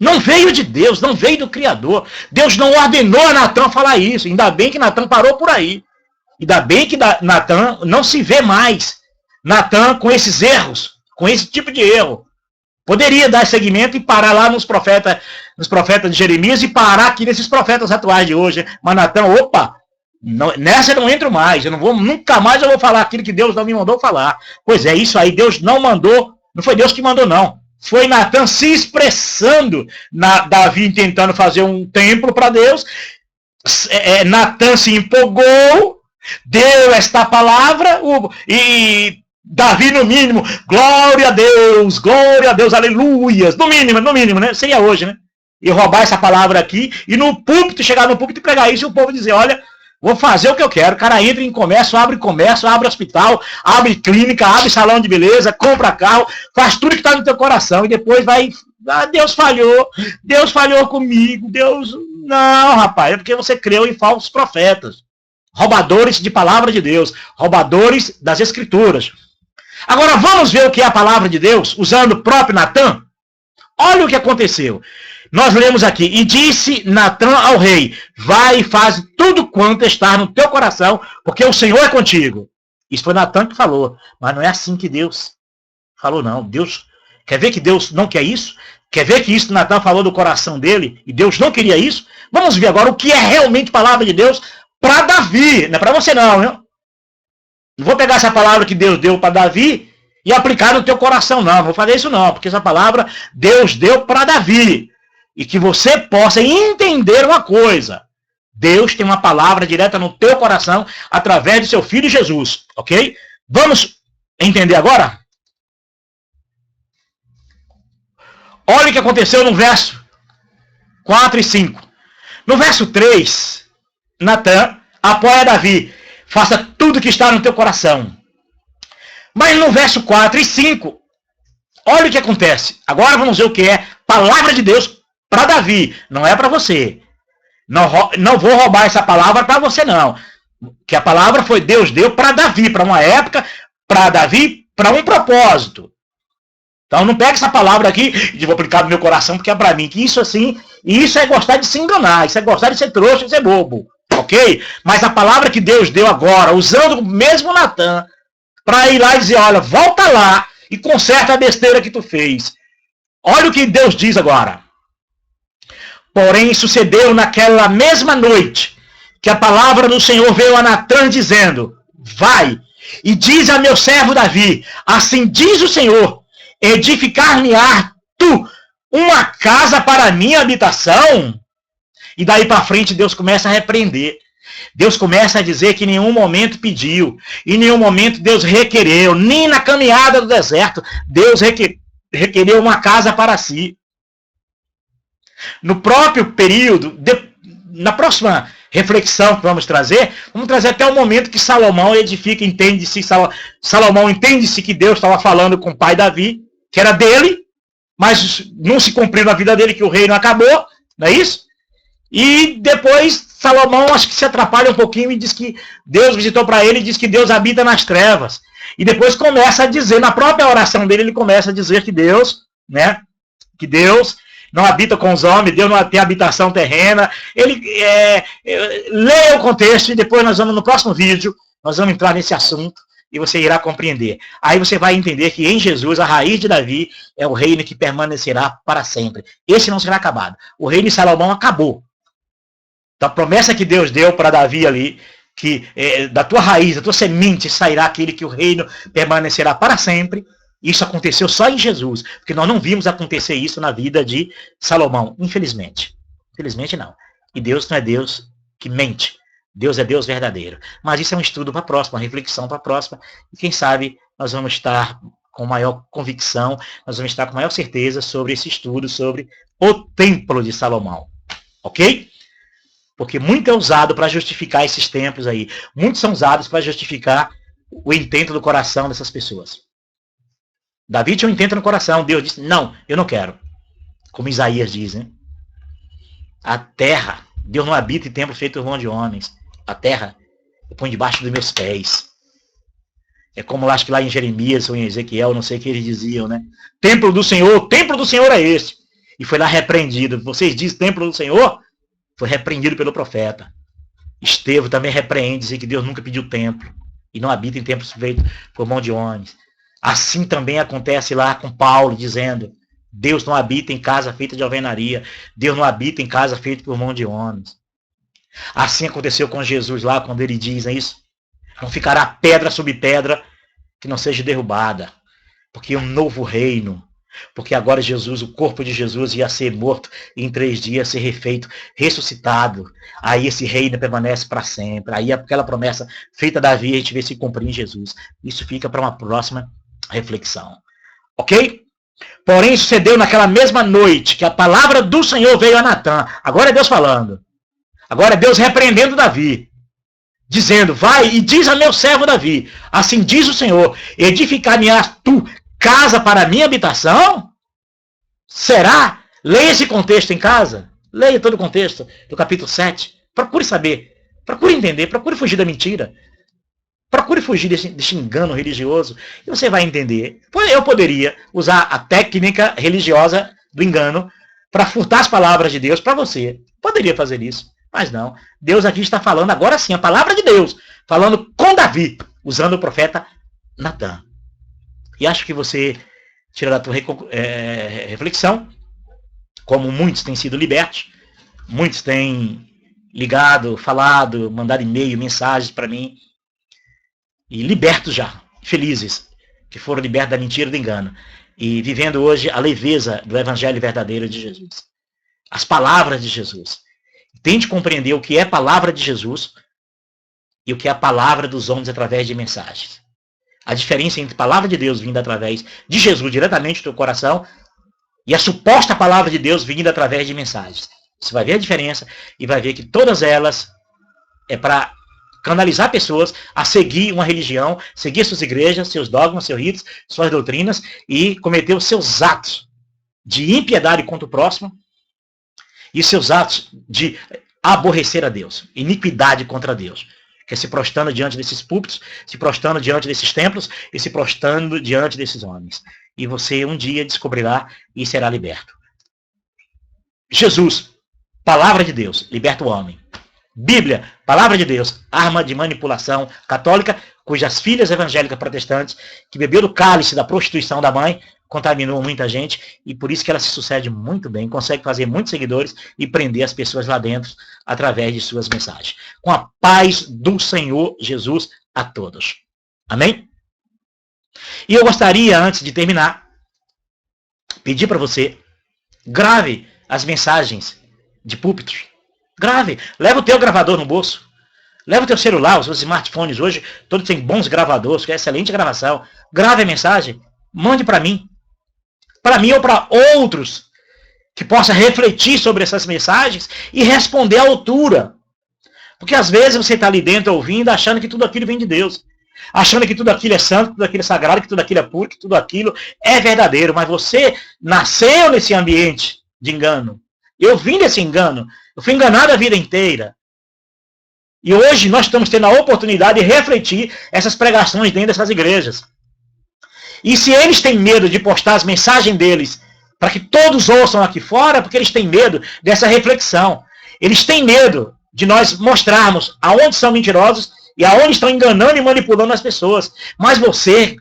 Não veio de Deus, não veio do Criador. Deus não ordenou a Natã falar isso. Ainda bem que Natã parou por aí. Ainda bem que Natã não se vê mais. Natã com esses erros, com esse tipo de erro. Poderia dar seguimento e parar lá nos profetas de Jeremias e parar aqui nesses profetas atuais de hoje. Mas Natã, opa, nessa eu não entro mais. Nunca mais eu vou falar aquilo que Deus não me mandou falar. Pois é, isso aí Deus não mandou. Não foi Deus que mandou, não. Foi Natã se expressando, Davi tentando fazer um templo para Deus. Natã se empolgou, deu esta palavra e Davi, no mínimo, glória a Deus, aleluias. No mínimo, né? Seria hoje, né? E roubar essa palavra aqui e chegar no púlpito e pregar isso e o povo dizer, olha, vou fazer o que eu quero. O cara entra em comércio, abre hospital, abre clínica, abre salão de beleza, compra carro, faz tudo que está no teu coração e depois vai, Deus falhou comigo, Deus... Não, rapaz, é porque você creu em falsos profetas, roubadores de palavra de Deus, roubadores das escrituras. Agora vamos ver o que é a palavra de Deus, usando o próprio Natã. Olha o que aconteceu. Nós lemos aqui, e disse Natã ao rei, vai e faz tudo quanto está no teu coração, porque o Senhor é contigo. Isso foi Natã que falou, mas não é assim que Deus falou, não. Deus, quer ver que Deus não quer isso? Quer ver que isso Natã falou do coração dele, e Deus não queria isso? Vamos ver agora o que é realmente palavra de Deus para Davi, não é para você não, viu? Não vou pegar essa palavra que Deus deu para Davi e aplicar no teu coração, não. Não vou fazer isso não, porque essa palavra Deus deu para Davi. E que você possa entender uma coisa. Deus tem uma palavra direta no teu coração através do seu Filho Jesus. Ok? Vamos entender agora? Olha o que aconteceu no verso 4 e 5. No verso 3, Natã apoia Davi. Faça tudo que está no teu coração. Mas no verso 4 e 5, olha o que acontece. Agora vamos ver o que é palavra de Deus para Davi. Não é para você. Não vou roubar essa palavra para você, não. Que a palavra foi Deus deu para Davi, para uma época, para Davi, para um propósito. Então não pega essa palavra aqui e vou aplicar no meu coração, porque é para mim, que isso assim, isso é gostar de se enganar, isso é gostar de ser trouxa, de ser bobo, ok? Mas a palavra que Deus deu agora, usando o mesmo Natan, para ir lá e dizer, olha, volta lá e conserta a besteira que tu fez. Olha o que Deus diz agora. Porém, sucedeu naquela mesma noite que a palavra do Senhor veio a Natan dizendo, vai e diz a meu servo Davi, assim diz o Senhor, edificar-me-á tu uma casa para a minha habitação? E daí para frente Deus começa a repreender. Deus começa a dizer que em nenhum momento pediu, em nenhum momento Deus requereu, nem na caminhada do deserto, Deus requereu uma casa para si. No próprio período, na próxima reflexão que vamos trazer até o momento que Salomão edifica, entende-se, Salomão entende-se que Deus estava falando com o pai Davi, que era dele, mas não se cumpriu na vida dele, que o reino acabou, não é isso? E depois Salomão acho que se atrapalha um pouquinho e diz que Deus visitou para ele e diz que Deus habita nas trevas. E depois começa a dizer, na própria oração dele, ele começa a dizer que Deus, né, que Deus não habita com os homens, Deus não tem habitação terrena. Ele leia o contexto e depois nós vamos, no próximo vídeo, nós vamos entrar nesse assunto e você irá compreender. Aí você vai entender que em Jesus, a raiz de Davi é o reino que permanecerá para sempre. Esse não será acabado. O reino de Salomão acabou. Então a promessa que Deus deu para Davi ali, que da tua raiz, da tua semente sairá aquele que o reino permanecerá para sempre. Isso aconteceu só em Jesus, porque nós não vimos acontecer isso na vida de Salomão, infelizmente. Infelizmente não. E Deus não é Deus que mente. Deus é Deus verdadeiro. Mas isso é um estudo para a próxima, uma reflexão para a próxima. E quem sabe nós vamos estar com maior convicção, nós vamos estar com maior certeza sobre esse estudo, sobre o templo de Salomão. Ok? Porque muito é usado para justificar esses templos aí. Muitos são usados para justificar o intento do coração dessas pessoas. Davi tinha um intento no coração. Deus disse, não, eu não quero. Como Isaías diz, né? A terra, Deus não habita em templo feito por mão de homens. A terra eu ponho debaixo dos meus pés. É como acho que lá em Jeremias ou em Ezequiel, não sei o que eles diziam, né? Templo do Senhor, o templo do Senhor é esse. E foi lá repreendido. Vocês dizem templo do Senhor? Foi repreendido pelo profeta. Estevão também repreende, diz que Deus nunca pediu templo. E não habita em templos feitos por mão de homens. Assim também acontece lá com Paulo, dizendo, Deus não habita em casa feita de alvenaria. Deus não habita em casa feita por mão de homens. Assim aconteceu com Jesus lá, quando ele diz isso. Não ficará pedra sobre pedra que não seja derrubada. Porque é um novo reino. Porque agora Jesus, o corpo de Jesus ia ser morto e em 3 dias ser refeito, ressuscitado. Aí esse reino permanece para sempre. Aí aquela promessa feita a Davi, a gente vê se cumprir em Jesus. Isso fica para uma próxima reflexão. Ok? Porém, sucedeu naquela mesma noite que a palavra do Senhor veio a Natan. Agora é Deus falando. Agora é Deus repreendendo Davi. Dizendo, vai e diz a meu servo Davi, assim diz o Senhor, edificar-me-ás tu casa para a minha habitação? Será? Leia esse contexto em casa. Leia todo o contexto do capítulo 7. Procure saber. Procure entender. Procure fugir da mentira. Procure fugir desse engano religioso. E você vai entender. Eu poderia usar a técnica religiosa do engano para furtar as palavras de Deus para você. Poderia fazer isso. Mas não. Deus aqui está falando agora sim. A palavra de Deus. Falando com Davi. Usando o profeta Natan. E acho que você tira da tua reflexão, como muitos têm sido libertos, muitos têm ligado, falado, mandado e-mail, mensagens para mim, e libertos já, felizes, que foram libertos da mentira e do engano, e vivendo hoje a leveza do evangelho verdadeiro de Jesus. As palavras de Jesus. Tente compreender o que é a palavra de Jesus e o que é a palavra dos homens através de mensagens. A diferença entre a palavra de Deus vinda através de Jesus diretamente do teu coração e a suposta palavra de Deus vinda através de mensagens. Você vai ver a diferença e vai ver que todas elas é para canalizar pessoas a seguir uma religião, seguir suas igrejas, seus dogmas, seus ritos, suas doutrinas e cometer os seus atos de impiedade contra o próximo e seus atos de aborrecer a Deus, iniquidade contra Deus. Que é se prostrando diante desses púlpitos, se prostrando diante desses templos e se prostrando diante desses homens. e você um dia descobrirá e será liberto. Jesus, palavra de Deus, liberta o homem. Bíblia, palavra de Deus, arma de manipulação católica, cujas filhas evangélicas protestantes, que bebeu do cálice da prostituição da mãe, contaminou muita gente, e por isso que ela se sucede muito bem, consegue fazer muitos seguidores e prender as pessoas lá dentro através de suas mensagens. Com a paz do Senhor Jesus a todos. Amém? E eu gostaria, antes de terminar, pedir para você, grave as mensagens de púlpitos. Grave. Leva o teu gravador no bolso. Leva o teu celular, os seus smartphones hoje, todos têm bons gravadores, que é excelente gravação. Grave a mensagem, mande para mim. Para mim ou para outros que possa refletir sobre essas mensagens e responder à altura. Porque às vezes você está ali dentro ouvindo, achando que tudo aquilo vem de Deus. Achando que tudo aquilo é santo, que tudo aquilo é sagrado, que tudo aquilo é puro, que tudo aquilo é verdadeiro. Mas você nasceu nesse ambiente de engano. Eu vim desse engano. Eu fui enganado a vida inteira. E hoje nós estamos tendo a oportunidade de refletir essas pregações dentro dessas igrejas. E se eles têm medo de postar as mensagens deles para que todos ouçam aqui fora, porque eles têm medo dessa reflexão. Eles têm medo de nós mostrarmos aonde são mentirosos e aonde estão enganando e manipulando as pessoas. Mas você,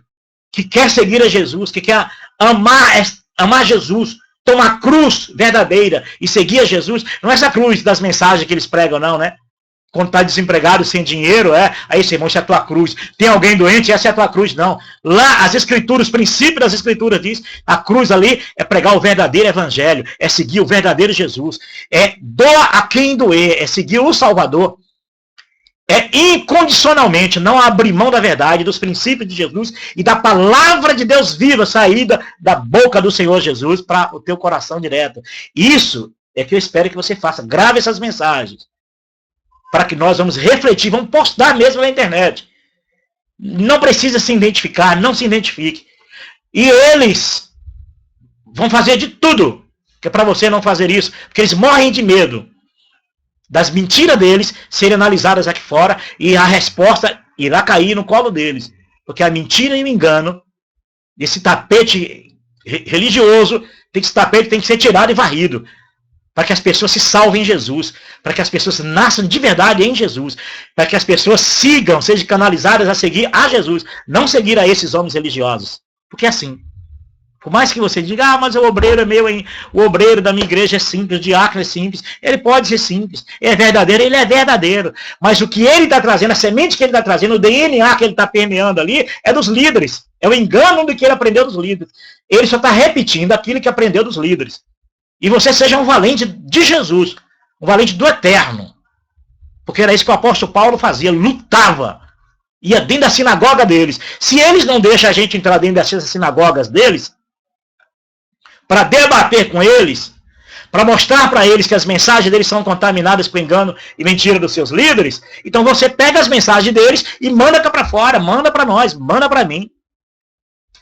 que quer seguir a Jesus, que quer amar Jesus, tomar a cruz verdadeira e seguir a Jesus, não é essa cruz das mensagens que eles pregam, não, né? Quando está desempregado, sem dinheiro, aí, irmão, isso é a tua cruz. Tem alguém doente, essa é a tua cruz. Não. Lá, as escrituras, os princípios das escrituras diz, a cruz ali é pregar o verdadeiro evangelho, é seguir o verdadeiro Jesus, é doa a quem doer, é seguir o Salvador, é incondicionalmente não abrir mão da verdade, dos princípios de Jesus e da palavra de Deus viva saída da boca do Senhor Jesus para o teu coração direto. Isso é que eu espero que você faça. Grave essas mensagens. Para que nós vamos refletir, vamos postar mesmo na internet. Não precisa se identificar, não se identifique. E eles vão fazer de tudo que é para você não fazer isso, porque eles morrem de medo das mentiras deles serem analisadas aqui fora e a resposta irá cair no colo deles. Porque a mentira e o engano, esse tapete religioso, esse tapete tem que ser tirado e varrido. Para que as pessoas se salvem em Jesus, para que as pessoas nasçam de verdade em Jesus, para que as pessoas sigam, sejam canalizadas a seguir a Jesus, não seguir a esses homens religiosos. Porque é assim, por mais que você diga, mas o obreiro é meu, hein? O obreiro da minha igreja é simples, o diácono é simples, ele pode ser simples, é verdadeiro, ele é verdadeiro, mas o que ele está trazendo, a semente que ele está trazendo, o DNA que ele está permeando ali, é dos líderes, é o engano do que ele aprendeu dos líderes, ele só está repetindo aquilo que aprendeu dos líderes. E você seja um valente de Jesus, um valente do eterno. Porque era isso que o apóstolo Paulo fazia, lutava. Ia dentro da sinagoga deles. Se eles não deixam a gente entrar dentro dessas sinagogas deles, para debater com eles, para mostrar para eles que as mensagens deles são contaminadas com engano e mentira dos seus líderes, então você pega as mensagens deles e manda cá para fora, manda para nós, manda para mim.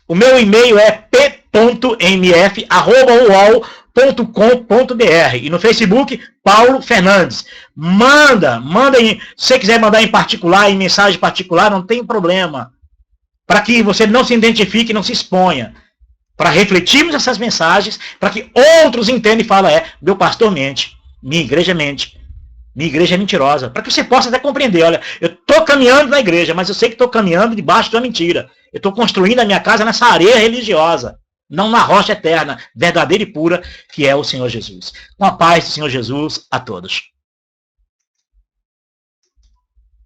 O meu e-mail é p.mf@uol.com.br e no Facebook, Paulo Fernandes. Manda, se você quiser mandar em particular, em mensagem particular, não tem problema. Para que você não se identifique, não se exponha. Para refletirmos essas mensagens, para que outros entendam e falem, meu pastor mente, minha igreja mente, minha igreja é mentirosa. Para que você possa até compreender, olha, eu estou caminhando na igreja, mas eu sei que estou caminhando debaixo da mentira. Eu estou construindo a minha casa nessa areia religiosa. Não na rocha eterna, verdadeira e pura, que é o Senhor Jesus. Com a paz do Senhor Jesus a todos.